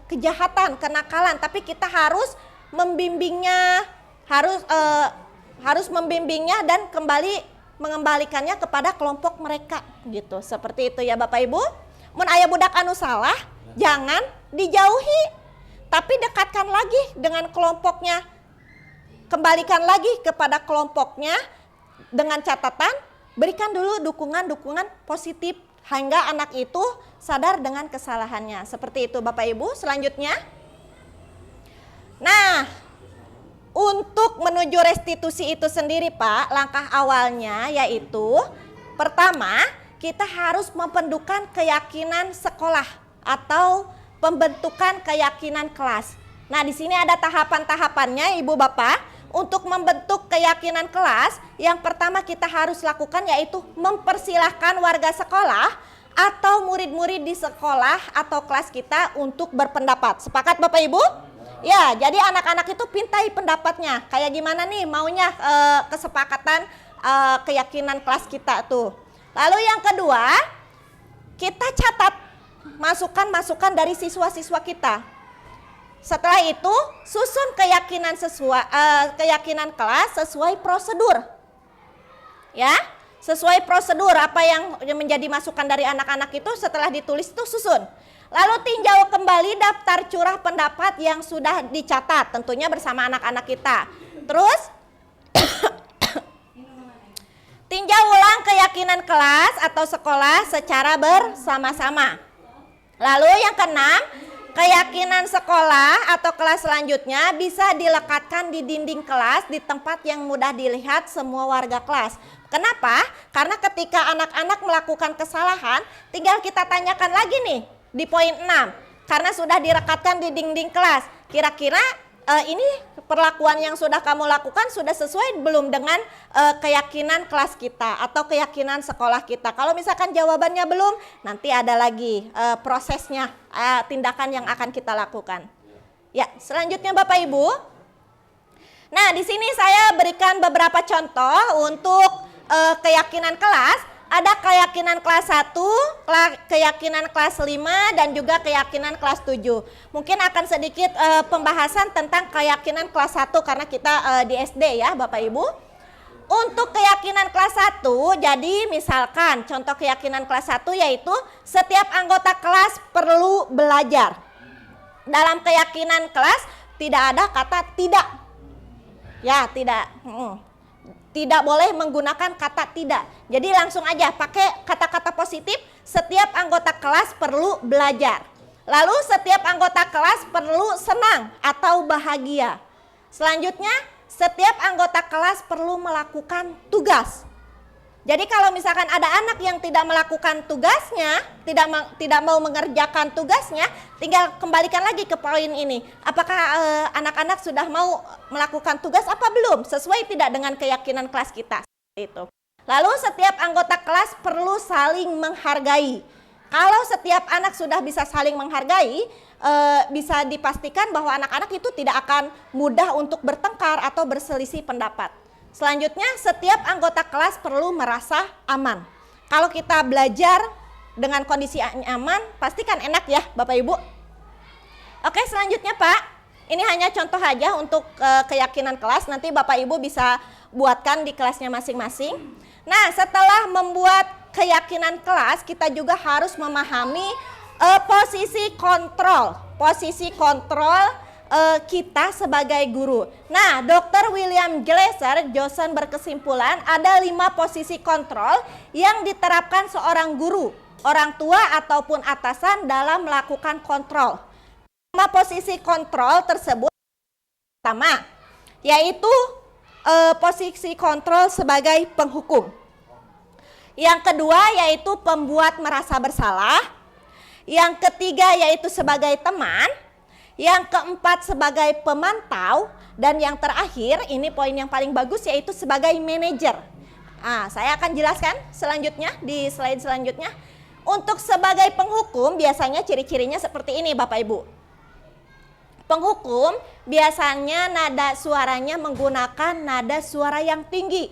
kejahatan, kenakalan, tapi kita harus membimbingnya, harus membimbingnya dan mengembalikannya kepada kelompok mereka gitu. Seperti itu ya Bapak Ibu. Mun aya budak anu salah, jangan dijauhi, tapi dekatkan lagi dengan kelompoknya. Kembalikan lagi kepada kelompoknya dengan catatan berikan dulu dukungan-dukungan positif hingga anak itu sadar dengan kesalahannya. Seperti itu Bapak Ibu. Selanjutnya, nah untuk menuju restitusi itu sendiri Pak, langkah awalnya yaitu pertama kita harus membentukkan keyakinan sekolah atau pembentukan keyakinan kelas. Nah di sini ada tahapan-tahapannya Ibu Bapak. Untuk membentuk keyakinan kelas, yang pertama kita harus lakukan yaitu mempersilahkan warga sekolah atau murid-murid di sekolah atau kelas kita untuk berpendapat. Sepakat Bapak Ibu? Ya, jadi anak-anak itu pintai pendapatnya. Kayak gimana nih maunya kesepakatan keyakinan kelas kita tuh. Lalu yang kedua, kita catat masukan-masukan dari siswa-siswa kita. Setelah itu, susun keyakinan kelas sesuai prosedur. Ya, sesuai prosedur apa yang menjadi masukan dari anak-anak itu setelah ditulis itu susun. Lalu tinjau kembali daftar curah pendapat yang sudah dicatat, tentunya bersama anak-anak kita. Terus tinjau ulang keyakinan kelas atau sekolah secara bersama-sama. Lalu yang keenam, keyakinan sekolah atau kelas selanjutnya bisa dilekatkan di dinding kelas di tempat yang mudah dilihat semua warga kelas. Kenapa? Karena ketika anak-anak melakukan kesalahan, tinggal kita tanyakan lagi nih di poin 6. Karena sudah direkatkan di dinding kelas. Kira-kira ini perlakuan yang sudah kamu lakukan sudah sesuai belum dengan keyakinan kelas kita atau keyakinan sekolah kita. Kalau misalkan jawabannya belum, nanti ada lagi prosesnya, tindakan yang akan kita lakukan. Ya, selanjutnya Bapak Ibu. Nah, di sini saya berikan beberapa contoh untuk keyakinan kelas. Ada keyakinan kelas 1, keyakinan kelas 5, dan juga keyakinan kelas 7. Mungkin akan sedikit pembahasan tentang keyakinan kelas 1 karena kita di SD ya Bapak Ibu. Untuk keyakinan kelas 1, jadi misalkan contoh keyakinan kelas 1 yaitu setiap anggota kelas perlu belajar. Dalam keyakinan kelas tidak ada kata tidak. Ya, tidak. Tidak boleh menggunakan kata tidak. Jadi langsung aja pakai kata-kata positif, setiap anggota kelas perlu belajar. Lalu setiap anggota kelas perlu senang atau bahagia. Selanjutnya, setiap anggota kelas perlu melakukan tugas. Jadi kalau misalkan ada anak yang tidak melakukan tugasnya, tidak mau mengerjakan tugasnya, tinggal kembalikan lagi ke poin ini. Apakah anak-anak sudah mau melakukan tugas apa belum? Sesuai tidak dengan keyakinan kelas kita. Itu. Lalu setiap anggota kelas perlu saling menghargai. Kalau setiap anak sudah bisa saling menghargai, bisa dipastikan bahwa anak-anak itu tidak akan mudah untuk bertengkar atau berselisih pendapat. Selanjutnya, setiap anggota kelas perlu merasa aman. Kalau kita belajar dengan kondisi aman, pastikan enak ya Bapak Ibu. Oke, selanjutnya Pak, ini hanya contoh aja untuk keyakinan kelas, nanti Bapak Ibu bisa buatkan di kelasnya masing-masing. Nah, setelah membuat keyakinan kelas, kita juga harus memahami posisi kontrol. Posisi kontrol kita sebagai guru. Nah, Dr. William Glasser Johnson berkesimpulan ada 5 posisi kontrol yang diterapkan seorang guru, orang tua ataupun atasan dalam melakukan kontrol. 5 posisi kontrol tersebut pertama, yaitu posisi kontrol sebagai penghukum. Yang kedua yaitu pembuat merasa bersalah. Yang ketiga yaitu sebagai teman. Yang keempat sebagai pemantau, dan yang terakhir ini poin yang paling bagus yaitu sebagai manajer. Nah, saya akan jelaskan selanjutnya di slide selanjutnya. Untuk sebagai penghukum biasanya ciri-cirinya seperti ini Bapak Ibu. Penghukum biasanya nada suaranya menggunakan nada suara yang tinggi.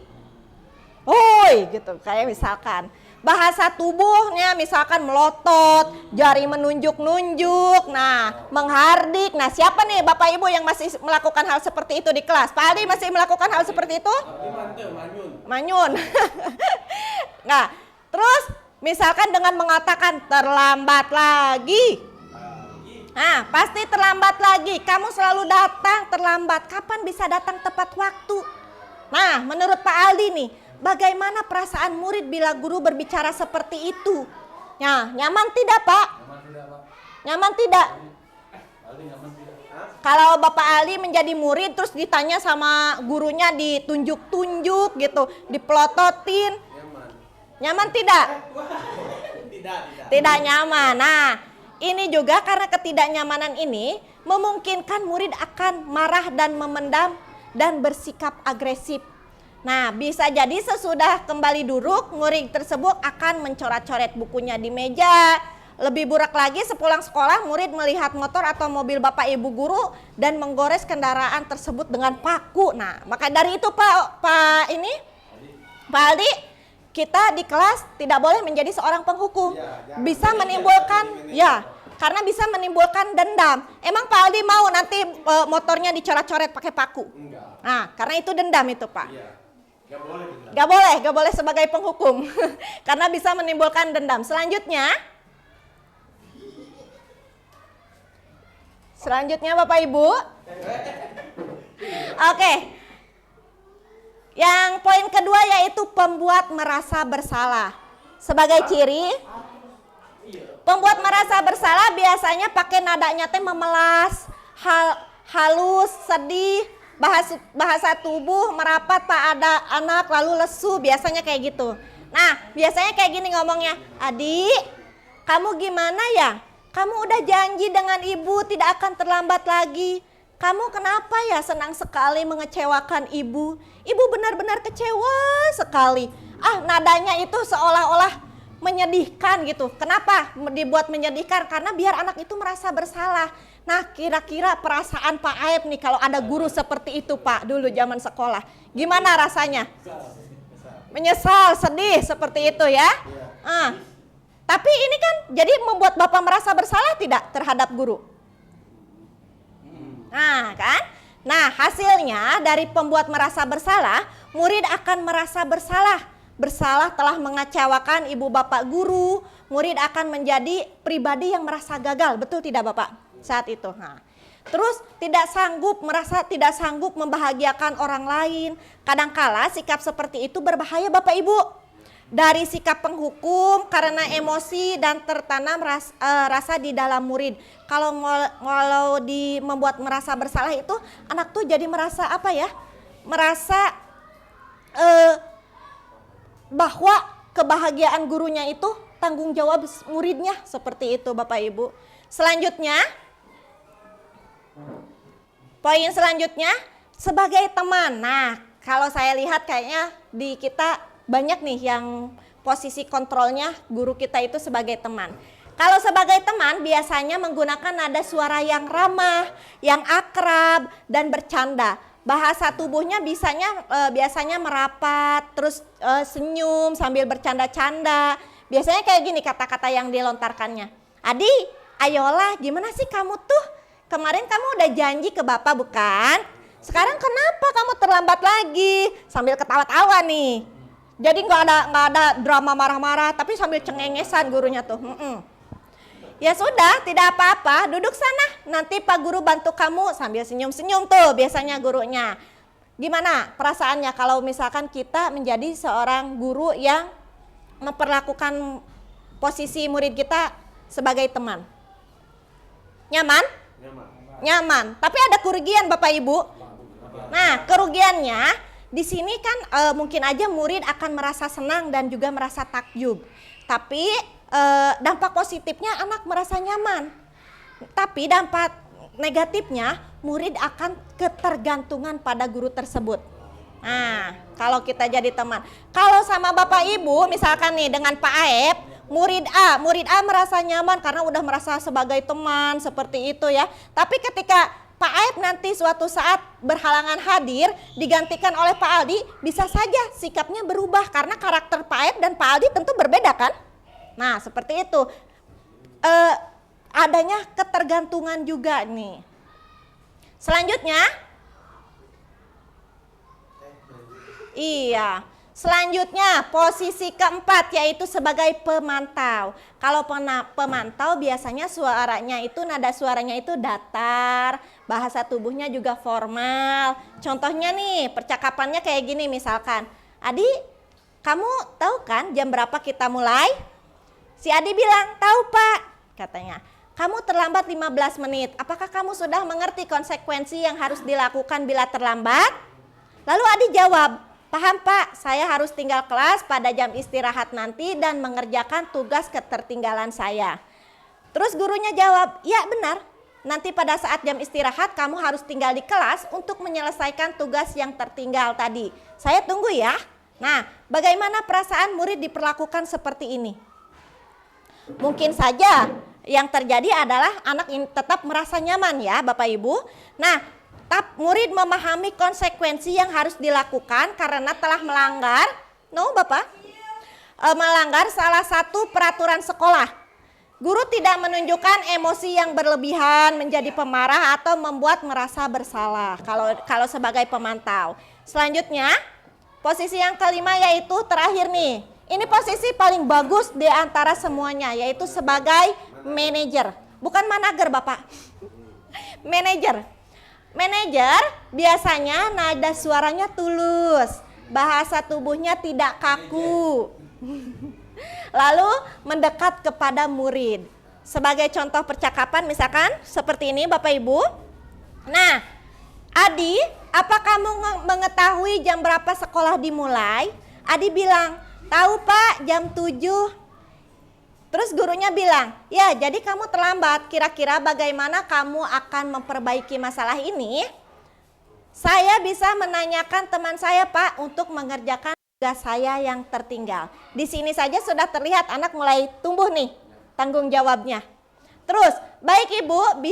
Woi gitu, kayak misalkan bahasa tubuhnya misalkan melotot, jari menunjuk-nunjuk, nah menghardik. Nah, siapa nih Bapak Ibu yang masih melakukan hal seperti itu di kelas? Pak Aldi masih melakukan hal seperti itu? Manyun. Nah, terus misalkan dengan mengatakan terlambat lagi. Nah, pasti terlambat lagi. Kamu selalu datang terlambat. Kapan bisa datang tepat waktu? Nah, menurut Pak Aldi nih, bagaimana perasaan murid bila guru berbicara seperti itu? Ya, nyaman tidak Pak? Nyaman tidak? Kalau Bapak Ali menjadi murid terus ditanya sama gurunya ditunjuk-tunjuk gitu, dipelototin. Nyaman tidak? Tidak nyaman. Nah, ini juga karena ketidaknyamanan ini memungkinkan murid akan marah dan memendam dan bersikap agresif. Nah, bisa jadi sesudah kembali duduk, murid tersebut akan mencoret-coret bukunya di meja, Lebih buruk lagi sepulang sekolah murid melihat motor atau mobil bapak ibu guru dan menggores kendaraan tersebut dengan paku. Nah, maka dari itu Pak Aldi, kita di kelas tidak boleh menjadi seorang penghukum. Bisa menimbulkan karena bisa menimbulkan dendam. Emang Pak Aldi mau nanti motornya dicoret-coret pakai paku? Nah, karena itu dendam itu Pak. Gak boleh sebagai penghukum karena bisa menimbulkan dendam. Selanjutnya Bapak Ibu. Oke. Yang poin kedua yaitu pembuat merasa bersalah. Sebagai ciri, pembuat merasa bersalah biasanya pakai nadanya teh memelas, halus, sedih, bahasa tubuh merapat tak ada anak lalu lesu, biasanya kayak gitu. Nah, biasanya kayak gini ngomongnya, "Adik, kamu gimana ya? Kamu udah janji dengan ibu tidak akan terlambat lagi. Kamu kenapa ya senang sekali mengecewakan ibu? Ibu benar-benar kecewa sekali." Nadanya itu seolah-olah menyedihkan gitu. Kenapa dibuat menyedihkan? Karena biar anak itu merasa bersalah. Nah, kira-kira perasaan Pak Aep nih kalau ada guru seperti itu Pak dulu zaman sekolah. Gimana rasanya? Menyesal, sedih seperti itu ya. Tapi ini kan jadi membuat Bapak merasa bersalah tidak terhadap guru? Nah kan? Nah, hasilnya dari pembuat merasa bersalah, murid akan merasa bersalah. Bersalah telah mengecewakan ibu bapak guru, murid akan menjadi pribadi yang merasa gagal. Betul tidak Bapak? Saat itu. Terus merasa tidak sanggup membahagiakan orang lain. Kadangkala sikap seperti itu berbahaya Bapak Ibu. Dari sikap penghukum karena emosi dan tertanam rasa di dalam murid. Kalau membuat merasa bersalah itu anak tuh jadi merasa apa ya? Merasa bahwa kebahagiaan gurunya itu tanggung jawab muridnya, seperti itu Bapak Ibu. Selanjutnya, poin selanjutnya sebagai teman. Nah, kalau saya lihat kayaknya di kita banyak nih yang posisi kontrolnya guru kita itu sebagai teman. Kalau sebagai teman biasanya menggunakan nada suara yang ramah, yang akrab dan bercanda. Bahasa tubuhnya biasanya merapat, terus senyum sambil bercanda-canda. Biasanya kayak gini kata-kata yang dilontarkannya. "Adi, ayolah, gimana sih kamu tuh? Kemarin kamu udah janji ke Bapak bukan? Sekarang kenapa kamu terlambat lagi?" Sambil ketawa-tawa nih. Jadi nggak ada drama marah-marah, tapi sambil cengengesan gurunya tuh. Ya sudah, tidak apa-apa, duduk sana. Nanti Pak Guru bantu kamu, sambil senyum-senyum tuh biasanya gurunya. Gimana perasaannya kalau misalkan kita menjadi seorang guru yang memperlakukan posisi murid kita sebagai teman? Nyaman? Nyaman. Tapi ada kerugian Bapak Ibu. Nah, kerugiannya di sini kan mungkin aja murid akan merasa senang dan juga merasa takjub. Tapi dampak positifnya anak merasa nyaman. Tapi dampak negatifnya murid akan ketergantungan pada guru tersebut. Nah, kalau kita jadi teman. Kalau sama Bapak Ibu misalkan nih dengan Pak Aep, murid A merasa nyaman karena udah merasa sebagai teman seperti itu ya. Tapi ketika Pak Aep nanti suatu saat berhalangan hadir digantikan oleh Pak Aldi, bisa saja sikapnya berubah karena karakter Pak Aep dan Pak Aldi tentu berbeda kan? Nah seperti itu, adanya ketergantungan juga nih. Selanjutnya, selanjutnya posisi keempat yaitu sebagai pemantau. Kalau pemantau biasanya nada suaranya itu datar, bahasa tubuhnya juga formal. Contohnya nih percakapannya kayak gini misalkan, "Adi, kamu tahu kan jam berapa kita mulai?" Si Adi bilang, "Tahu Pak," katanya. "Kamu terlambat 15 menit. Apakah kamu sudah mengerti konsekuensi yang harus dilakukan bila terlambat?" Lalu Adi jawab, "Paham Pak, saya harus tinggal kelas pada jam istirahat nanti dan mengerjakan tugas ketertinggalan saya." Terus gurunya jawab, "Ya benar, nanti pada saat jam istirahat kamu harus tinggal di kelas untuk menyelesaikan tugas yang tertinggal tadi. Saya tunggu ya." Nah, bagaimana perasaan murid diperlakukan seperti ini? Mungkin saja yang terjadi adalah anak ini tetap merasa nyaman ya Bapak Ibu. Nah, murid memahami konsekuensi yang harus dilakukan karena telah melanggar, melanggar salah satu peraturan sekolah. Guru tidak menunjukkan emosi yang berlebihan, menjadi pemarah atau membuat merasa bersalah kalau sebagai pemantau. Selanjutnya, posisi yang kelima yaitu terakhir nih. Ini posisi paling bagus di antara semuanya, yaitu sebagai manajer. Bukan manager Bapak. Manajer. Manajer biasanya nada suaranya tulus, bahasa tubuhnya tidak kaku. Lalu mendekat kepada murid. Sebagai contoh percakapan misalkan seperti ini Bapak Ibu. Nah, Adi, apa kamu mengetahui jam berapa sekolah dimulai? Adi bilang, tahu Pak, jam 7. Terus gurunya bilang, ya jadi kamu terlambat, kira-kira bagaimana kamu akan memperbaiki masalah ini? Saya bisa menanyakan teman saya Pak untuk mengerjakan tugas saya yang tertinggal. Di sini saja sudah terlihat anak mulai tumbuh nih tanggung jawabnya. Terus, baik Ibu,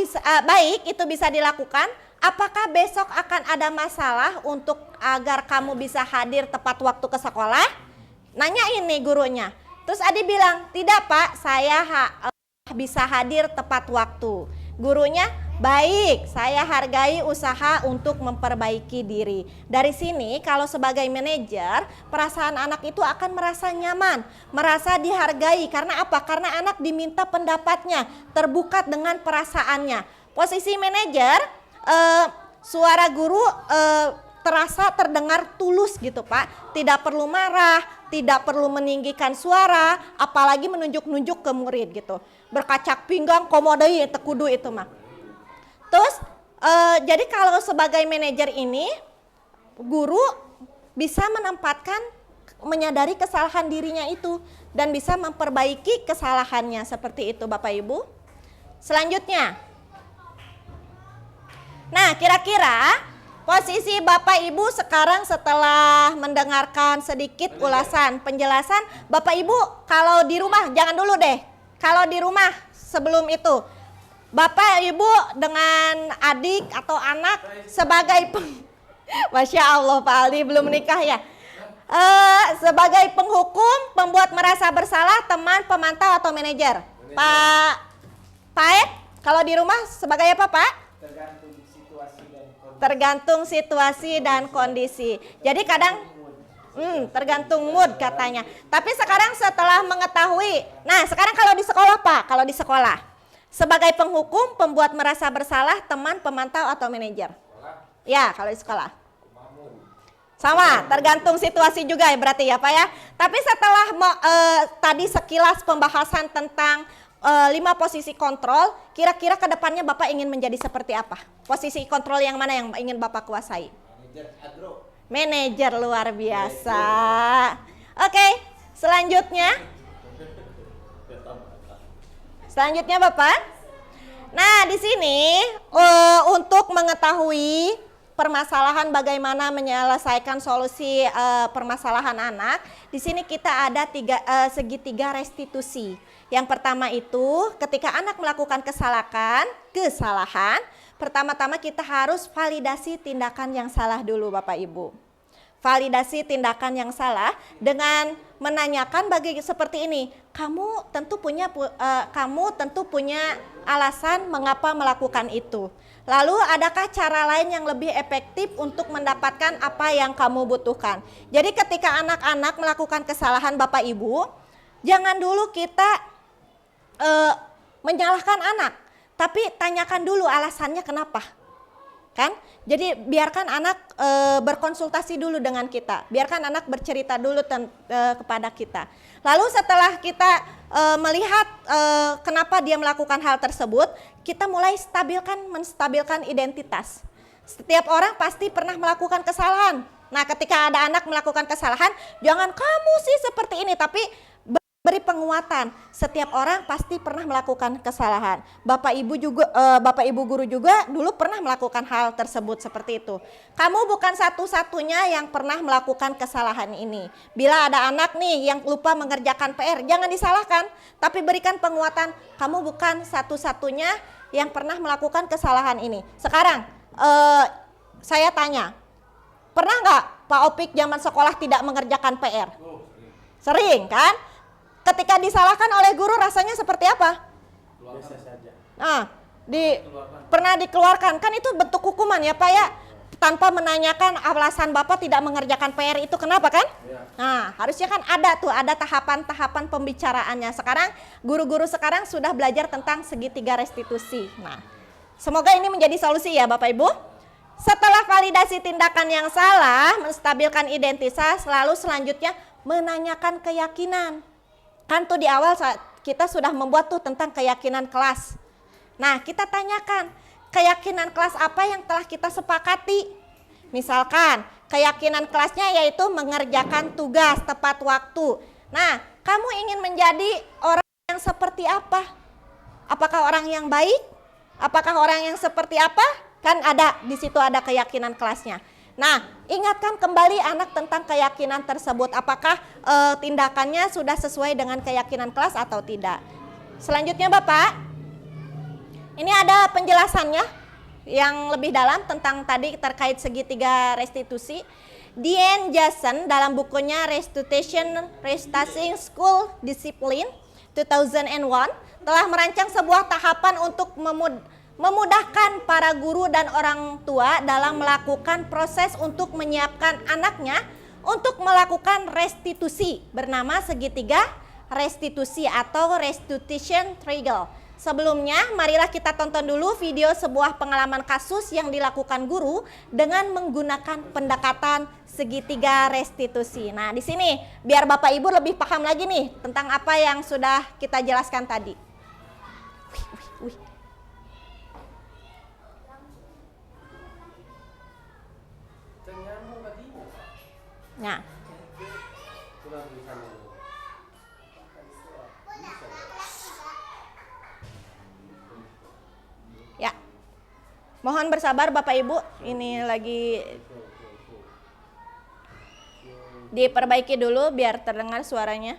baik itu bisa dilakukan. Apakah besok akan ada masalah untuk agar kamu bisa hadir tepat waktu ke sekolah? Nanya ini gurunya. Terus Adi bilang, tidak Pak, saya bisa hadir tepat waktu. Gurunya, baik, saya hargai usaha untuk memperbaiki diri. Dari sini kalau sebagai manajer, perasaan anak itu akan merasa nyaman, merasa dihargai. Karena apa? Karena anak diminta pendapatnya, terbuka dengan perasaannya. Posisi manajer, suara guru terasa terdengar tulus gitu Pak. Tidak perlu marah, tidak perlu meninggikan suara, apalagi menunjuk-nunjuk ke murid gitu. Berkacak pinggang, komodai, tekudu itu mah. Terus jadi kalau sebagai manajer ini, guru bisa menempatkan, menyadari kesalahan dirinya itu dan bisa memperbaiki kesalahannya seperti itu Bapak Ibu. Selanjutnya, nah kira-kira posisi Bapak Ibu sekarang setelah mendengarkan sedikit ulasan penjelasan, Bapak Ibu kalau di rumah jangan dulu deh. Kalau di rumah sebelum itu, Bapak Ibu dengan adik atau anak sebagai Masya Allah Pak Aldi belum menikah ya. Sebagai penghukum, pembuat merasa bersalah, teman, pemantau atau manajer. Pak Ed, kalau di rumah sebagai apa Pak? Tergantung situasi dan kondisi. Jadi kadang tergantung mood katanya. Tapi sekarang setelah mengetahui, nah sekarang kalau di sekolah Pak, kalau di sekolah sebagai penghukum, pembuat merasa bersalah, teman, pemantau atau manajer? Ya kalau di sekolah. Sama, tergantung situasi juga ya berarti ya Pak ya. Tapi setelah tadi sekilas pembahasan tentang 5 posisi kontrol, kira-kira ke depannya Bapak ingin menjadi seperti apa? Posisi kontrol yang mana yang ingin Bapak kuasai? Manajer luar biasa. Oke, selanjutnya. Selanjutnya Bapak. Nah, di sini untuk mengetahui permasalahan bagaimana menyelesaikan solusi permasalahan anak, di sini kita ada segitiga restitusi. Yang pertama itu ketika anak melakukan kesalahan, pertama-tama kita harus validasi tindakan yang salah dulu Bapak Ibu. Validasi tindakan yang salah dengan menanyakan seperti ini. Kamu tentu punya alasan mengapa melakukan itu. Lalu adakah cara lain yang lebih efektif untuk mendapatkan apa yang kamu butuhkan? Jadi ketika anak-anak melakukan kesalahan Bapak Ibu, jangan dulu kita menyalahkan anak, tapi tanyakan dulu alasannya kenapa, kan? Jadi biarkan anak berkonsultasi dulu dengan kita, biarkan anak bercerita dulu kepada kita. Lalu setelah kita melihat kenapa dia melakukan hal tersebut, kita mulai menstabilkan identitas. Setiap orang pasti pernah melakukan kesalahan. Nah, ketika ada anak melakukan kesalahan, jangan kamu sih seperti ini, tapi beri penguatan. Setiap orang pasti pernah melakukan kesalahan. Bapak Ibu guru juga dulu pernah melakukan hal tersebut seperti itu. Kamu bukan satu-satunya yang pernah melakukan kesalahan ini. Bila ada anak nih yang lupa mengerjakan PR, jangan disalahkan, tapi berikan penguatan. Kamu bukan satu-satunya yang pernah melakukan kesalahan ini. Sekarang saya tanya, pernah nggak Pak Opik zaman sekolah tidak mengerjakan PR? Sering kan? Ketika disalahkan oleh guru rasanya seperti apa? Biasa saja. Nah, pernah dikeluarkan, kan itu bentuk hukuman ya Pak ya? Tanpa menanyakan alasan Bapak tidak mengerjakan PR itu kenapa kan? Ya. Nah, harusnya kan ada tahapan-tahapan pembicaraannya. Sekarang guru-guru sekarang sudah belajar tentang segitiga restitusi. Nah, semoga ini menjadi solusi ya Bapak Ibu. Setelah validasi tindakan yang salah, menstabilkan identitas, lalu selanjutnya menanyakan keyakinan. Kan tuh di awal kita sudah membuat tuh tentang keyakinan kelas. Nah, kita tanyakan keyakinan kelas apa yang telah kita sepakati. Misalkan keyakinan kelasnya yaitu mengerjakan tugas tepat waktu. Nah, kamu ingin menjadi orang yang seperti apa? Apakah orang yang baik? Apakah orang yang seperti apa? Kan ada di situ ada keyakinan kelasnya. Nah, ingatkan kembali anak tentang keyakinan tersebut. Apakah tindakannya sudah sesuai dengan keyakinan kelas atau tidak. Selanjutnya Bapak, ini ada penjelasannya yang lebih dalam tentang tadi terkait segitiga restitusi. Dean Jason dalam bukunya Restitution Restarting School Discipline 2001 telah merancang sebuah tahapan untuk memudahkan para guru dan orang tua dalam melakukan proses untuk menyiapkan anaknya untuk melakukan restitusi bernama segitiga restitusi atau restitution triangle. Sebelumnya, marilah kita tonton dulu video sebuah pengalaman kasus yang dilakukan guru dengan menggunakan pendekatan segitiga restitusi. Nah, di sini biar Bapak Ibu lebih paham lagi nih tentang apa yang sudah kita jelaskan tadi. Nah, ya, mohon bersabar Bapak Ibu, ini lagi diperbaiki dulu biar terdengar suaranya.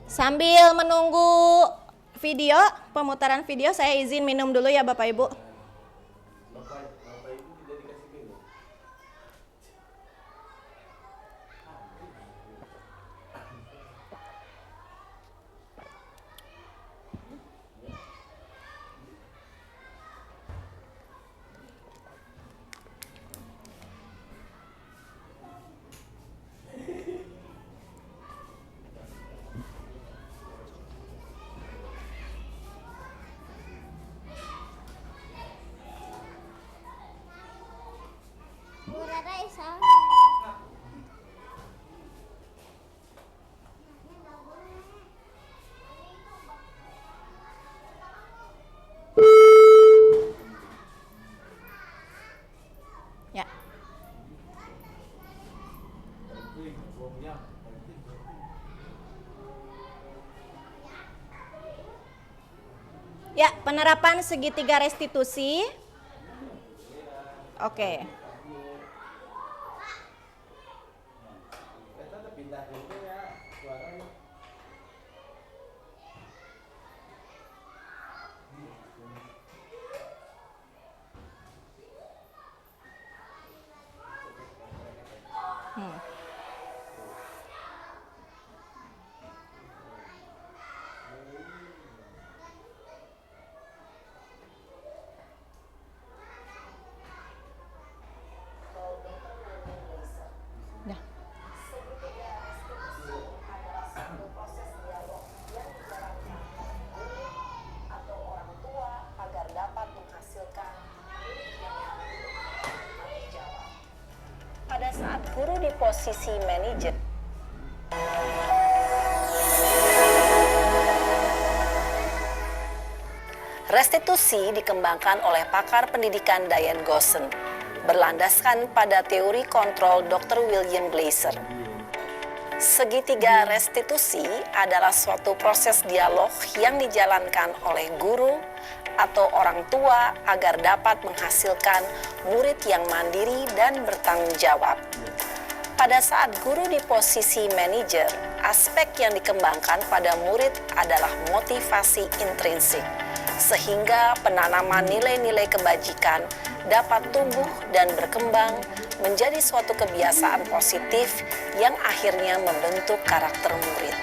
Sambil menunggu video, pemutaran video, saya izin minum dulu ya Bapak Ibu. Ya. Ya, penerapan segitiga restitusi. Oke. Pada saat guru di posisi manajer, Restitusi dikembangkan oleh pakar pendidikan Diane Gossen, berlandaskan pada teori kontrol Dr. William Glasser. Segitiga restitusi adalah suatu proses dialog yang dijalankan oleh guru atau orang tua agar dapat menghasilkan murid yang mandiri dan bertanggung jawab. Pada saat guru di posisi manajer, aspek yang dikembangkan pada murid adalah motivasi intrinsik, sehingga penanaman nilai-nilai kebajikan dapat tumbuh dan berkembang menjadi suatu kebiasaan positif yang akhirnya membentuk karakter murid.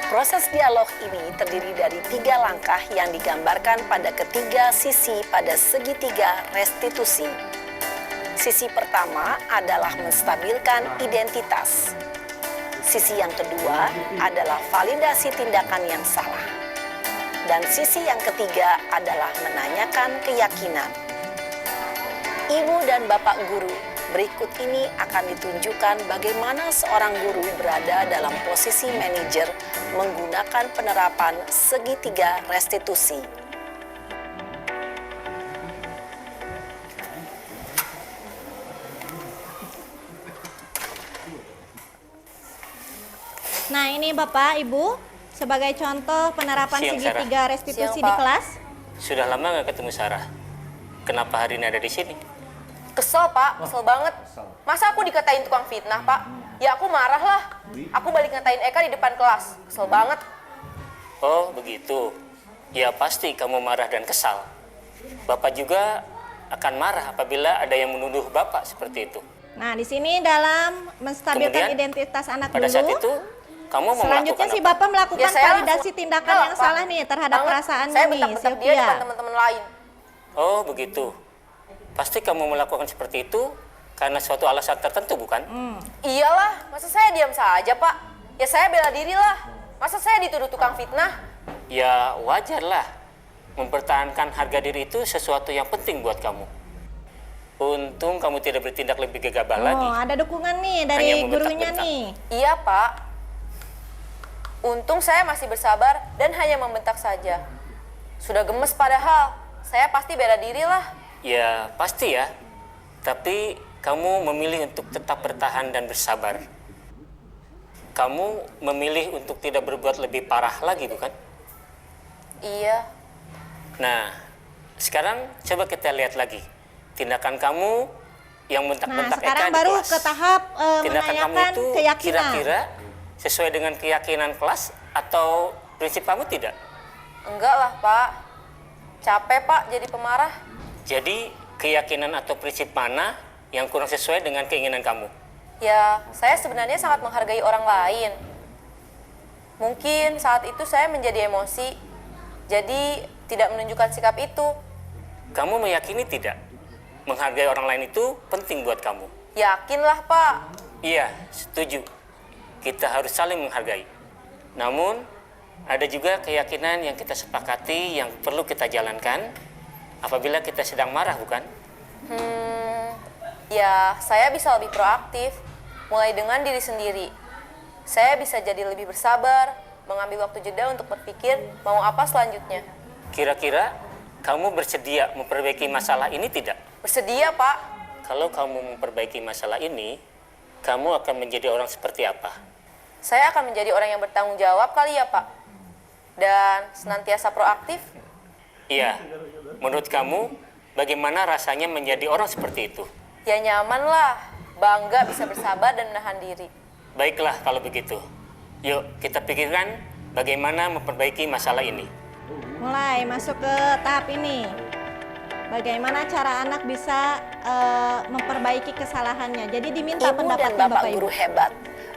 Proses dialog ini terdiri dari 3 langkah yang digambarkan pada ketiga sisi pada segitiga restitusi. Sisi pertama adalah menstabilkan identitas. Sisi yang kedua adalah validasi tindakan yang salah. Dan sisi yang ketiga adalah menanyakan keyakinan. Ibu dan Bapak guru, berikut ini akan ditunjukkan bagaimana seorang guru berada dalam posisi manajer menggunakan penerapan segitiga restitusi. Nah, ini Bapak, Ibu, sebagai contoh penerapan Siang, segitiga Sarah. restitusi Siang, di Pak. kelas. Sudah lama nggak ketemu Sarah? Kenapa hari ini ada di sini? Kesel Pak, kesel banget. Masa aku dikatain tukang fitnah Pak? Ya aku marah lah. Aku balik ngatain Eka di depan kelas. Kesel banget. Oh, begitu. Ya pasti kamu marah dan kesal. Bapak juga akan marah apabila ada yang menuduh Bapak seperti itu. Nah, di sini dalam menstabilkan Kemudian, identitas anak Pada dulu. saat itu, kamu mau Selanjutnya melakukan si apa? Bapak melakukan Ya, saya validasi langsung- tindakan Salah, yang Pak. salah nih terhadap Banget. perasaanmu Saya nih, bentak-bentak dia Sylvia. depan teman-teman lain. Oh, begitu. Pasti kamu melakukan seperti itu karena suatu alasan tertentu, bukan? Iyalah, masa saya diam saja Pak? Ya saya bela diri lah. Masa saya dituduh tukang fitnah? Ya wajarlah. Mempertahankan harga diri itu sesuatu yang penting buat kamu. Untung kamu tidak bertindak lebih gegabah lagi. Oh, ada dukungan nih dari Hanya gurunya membentak-bentak. nih. Iya Pak. Untung saya masih bersabar dan hanya membentak saja. Sudah gemes padahal. Saya pasti bela diri lah. Ya pasti ya. Tapi kamu memilih untuk tetap bertahan dan bersabar. Kamu memilih untuk tidak berbuat lebih parah lagi, bukan? Iya. Nah, sekarang coba kita lihat lagi. Tindakan kamu yang Nah, bentak-bentak Eka sekarang di baru kelas. ke tahap Tindakan kamu menanyakan itu keyakinan. kira-kira sesuai dengan keyakinan kelas atau prinsip kamu tidak? Enggak lah Pak. Capek Pak jadi pemarah. Jadi keyakinan atau prinsip mana yang kurang sesuai dengan keinginan kamu? Ya, saya sebenarnya sangat menghargai orang lain. Mungkin saat itu saya menjadi emosi, jadi tidak menunjukkan sikap itu. Kamu meyakini tidak? Menghargai orang lain itu penting buat kamu. Yakinlah Pak. Iya, setuju. Kita harus saling menghargai. Namun, ada juga keyakinan yang kita sepakati yang perlu kita jalankan apabila kita sedang marah, bukan? Ya, saya bisa lebih proaktif, mulai dengan diri sendiri. Saya bisa jadi lebih bersabar, mengambil waktu jeda untuk berpikir mau apa selanjutnya. Kira-kira kamu bersedia memperbaiki masalah ini tidak? Bersedia, Pak. Kalau kamu memperbaiki masalah ini, kamu akan menjadi orang seperti apa? Saya akan menjadi orang yang bertanggung jawab kali ya, Pak. Dan senantiasa proaktif. Iya, menurut kamu bagaimana rasanya menjadi orang seperti itu? Ya nyaman lah, bangga bisa bersabar dan menahan diri. Baiklah kalau begitu. Yuk kita pikirkan bagaimana memperbaiki masalah ini. Mulai masuk ke tahap ini. Bagaimana cara anak bisa memperbaiki kesalahannya. Jadi diminta Ibu dan pendapatnya Bapak Bapak Ibu. guru hebat,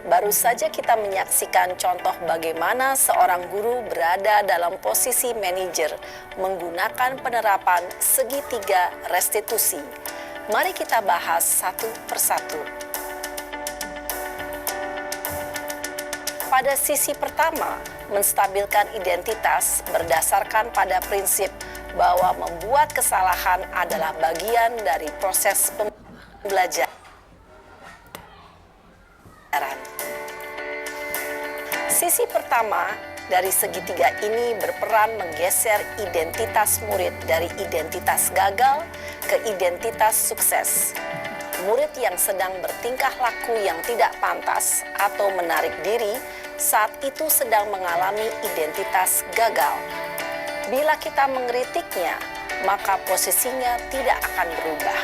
baru saja kita menyaksikan contoh bagaimana seorang guru berada dalam posisi manajer menggunakan penerapan segitiga restitusi. Mari kita bahas satu persatu. Pada sisi pertama, menstabilkan identitas berdasarkan pada prinsip bahwa membuat kesalahan adalah bagian dari proses pembelajaran. Sisi pertama dari segitiga ini berperan menggeser identitas murid dari identitas gagal ke identitas sukses. Murid yang sedang bertingkah laku yang tidak pantas atau menarik diri saat itu sedang mengalami identitas gagal. Bila kita mengkritiknya, maka posisinya tidak akan berubah.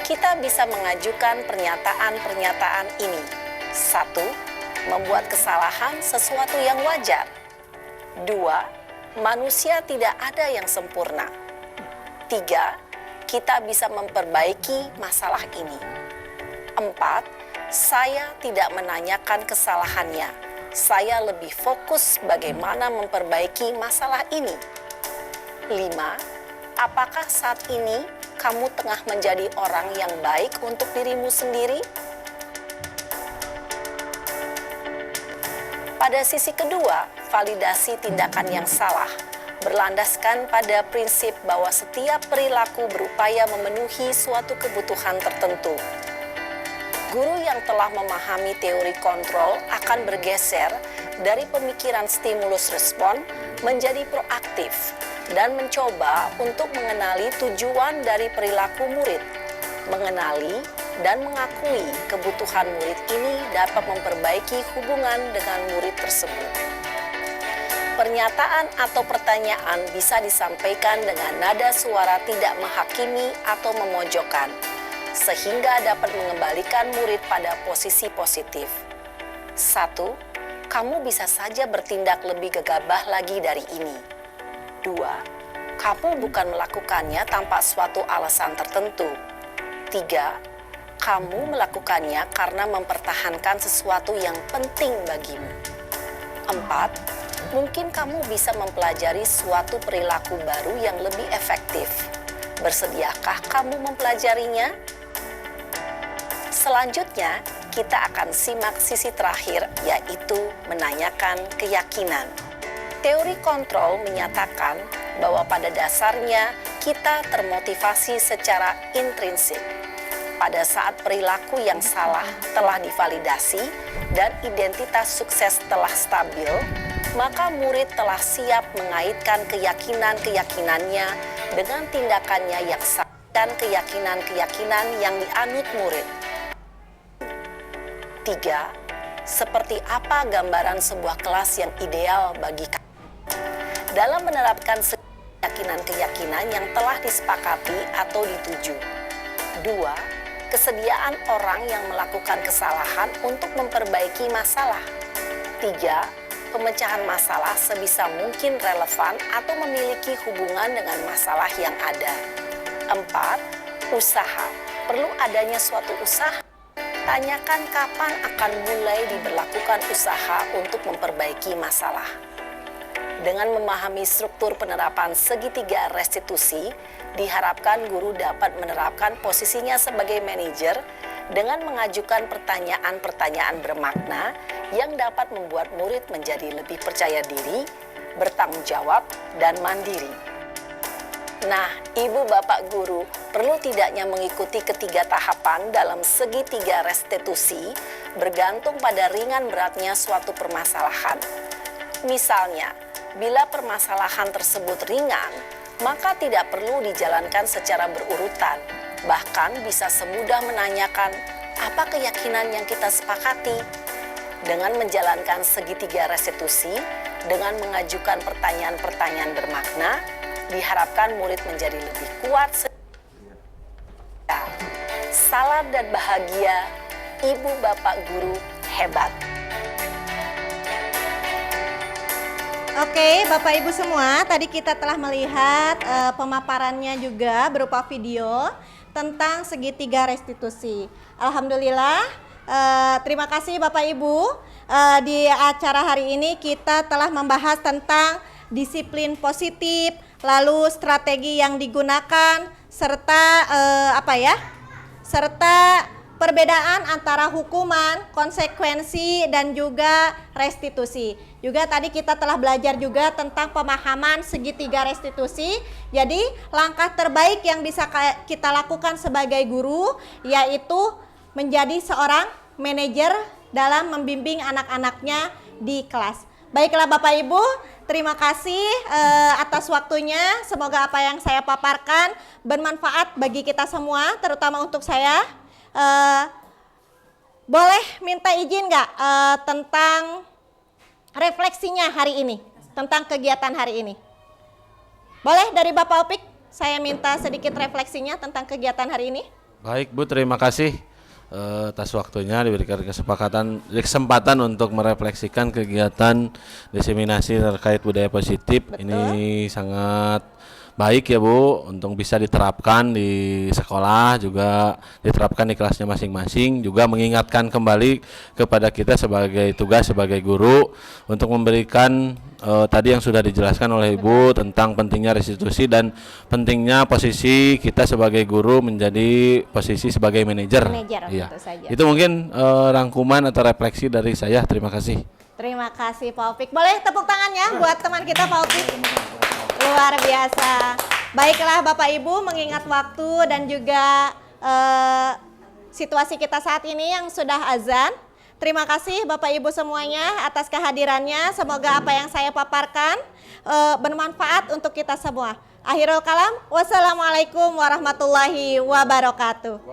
Kita bisa mengajukan pernyataan-pernyataan ini. 1. Membuat kesalahan sesuatu yang wajar. 2. Manusia tidak ada yang sempurna. 3. Kita bisa memperbaiki masalah ini. 4. Saya tidak menanyakan kesalahannya. Saya lebih fokus bagaimana memperbaiki masalah ini. 5. Apakah saat ini kamu tengah menjadi orang yang baik untuk dirimu sendiri? Pada sisi kedua, validasi tindakan yang salah berlandaskan pada prinsip bahwa setiap perilaku berupaya memenuhi suatu kebutuhan tertentu. Guru yang telah memahami teori kontrol akan bergeser dari pemikiran stimulus respon menjadi proaktif dan mencoba untuk mengenali tujuan dari perilaku murid, mengenali dan mengakui kebutuhan murid ini dapat memperbaiki hubungan dengan murid tersebut. Pernyataan atau pertanyaan bisa disampaikan dengan nada suara tidak menghakimi atau memojokkan, sehingga dapat mengembalikan murid pada posisi positif. 1. Kamu bisa saja bertindak lebih gegabah lagi dari ini. 2. Kamu bukan melakukannya tanpa suatu alasan tertentu. 3. Kamu melakukannya karena mempertahankan sesuatu yang penting bagimu. 4. Mungkin kamu bisa mempelajari suatu perilaku baru yang lebih efektif. Bersediakah kamu mempelajarinya? Selanjutnya, kita akan simak sisi terakhir, yaitu menanyakan keyakinan. Teori kontrol menyatakan bahwa pada dasarnya kita termotivasi secara intrinsik. Pada saat perilaku yang salah telah divalidasi dan identitas sukses telah stabil, maka murid telah siap mengaitkan keyakinan-keyakinannya dengan tindakannya yang sah dan keyakinan-keyakinan yang dianut murid. 3. Seperti apa gambaran sebuah kelas yang ideal bagi kamu? Dalam menerapkan keyakinan-keyakinan yang telah disepakati atau dituju. 2. Kesediaan orang yang melakukan kesalahan untuk memperbaiki masalah. 3. Pemecahan masalah sebisa mungkin relevan atau memiliki hubungan dengan masalah yang ada. 4. Usaha. Perlu adanya suatu usaha. Tanyakan kapan akan mulai diberlakukan usaha untuk memperbaiki masalah. Dengan memahami struktur penerapan segitiga restitusi, diharapkan guru dapat menerapkan posisinya sebagai manajer dengan mengajukan pertanyaan-pertanyaan bermakna yang dapat membuat murid menjadi lebih percaya diri, bertanggung jawab, dan mandiri. Nah, Ibu Bapak Guru perlu tidaknya mengikuti ketiga tahapan dalam segitiga restitusi bergantung pada ringan beratnya suatu permasalahan. Misalnya, bila permasalahan tersebut ringan, maka tidak perlu dijalankan secara berurutan. Bahkan bisa semudah menanyakan, apa keyakinan yang kita sepakati? Dengan menjalankan segitiga restitusi, dengan mengajukan pertanyaan-pertanyaan bermakna, diharapkan murid menjadi lebih kuat. Salam dan bahagia, Ibu Bapak Guru hebat. Oke, Bapak Ibu semua, tadi kita telah melihat pemaparannya juga berupa video tentang segitiga restitusi. Alhamdulillah, terima kasih Bapak Ibu. Di acara hari ini kita telah membahas tentang disiplin positif, lalu strategi yang digunakan, serta serta perbedaan antara hukuman, konsekuensi, dan juga restitusi. Juga tadi kita telah belajar juga tentang pemahaman segitiga restitusi. Jadi langkah terbaik yang bisa kita lakukan sebagai guru yaitu menjadi seorang manajer dalam membimbing anak-anaknya di kelas. Baiklah Bapak Ibu, terima kasih atas waktunya. Semoga apa yang saya paparkan bermanfaat bagi kita semua, terutama untuk saya. Boleh minta izin nggak tentang refleksinya hari ini, tentang kegiatan hari ini? Boleh dari Bapak Opik, saya minta sedikit refleksinya tentang kegiatan hari ini. Baik Bu, terima kasih atas waktunya, diberikan kesempatan untuk merefleksikan kegiatan diseminasi terkait budaya positif. Betul. Ini sangat baik ya Bu, untuk bisa diterapkan di sekolah, juga diterapkan di kelasnya masing-masing, juga mengingatkan kembali kepada kita sebagai tugas sebagai guru untuk memberikan tadi yang sudah dijelaskan oleh Ibu tentang pentingnya restitusi dan pentingnya posisi kita sebagai guru menjadi posisi sebagai manajer. Iya. tentu saja. Itu mungkin rangkuman atau refleksi dari saya. Terima kasih. Terima kasih Pak Opik. Boleh tepuk tangannya buat teman kita Pak Opik. Luar biasa. Baiklah Bapak Ibu, mengingat waktu dan juga situasi kita saat ini yang sudah azan. Terima kasih Bapak Ibu semuanya atas kehadirannya. Semoga apa yang saya paparkan bermanfaat untuk kita semua. Akhirul kalam, wassalamualaikum warahmatullahi wabarakatuh.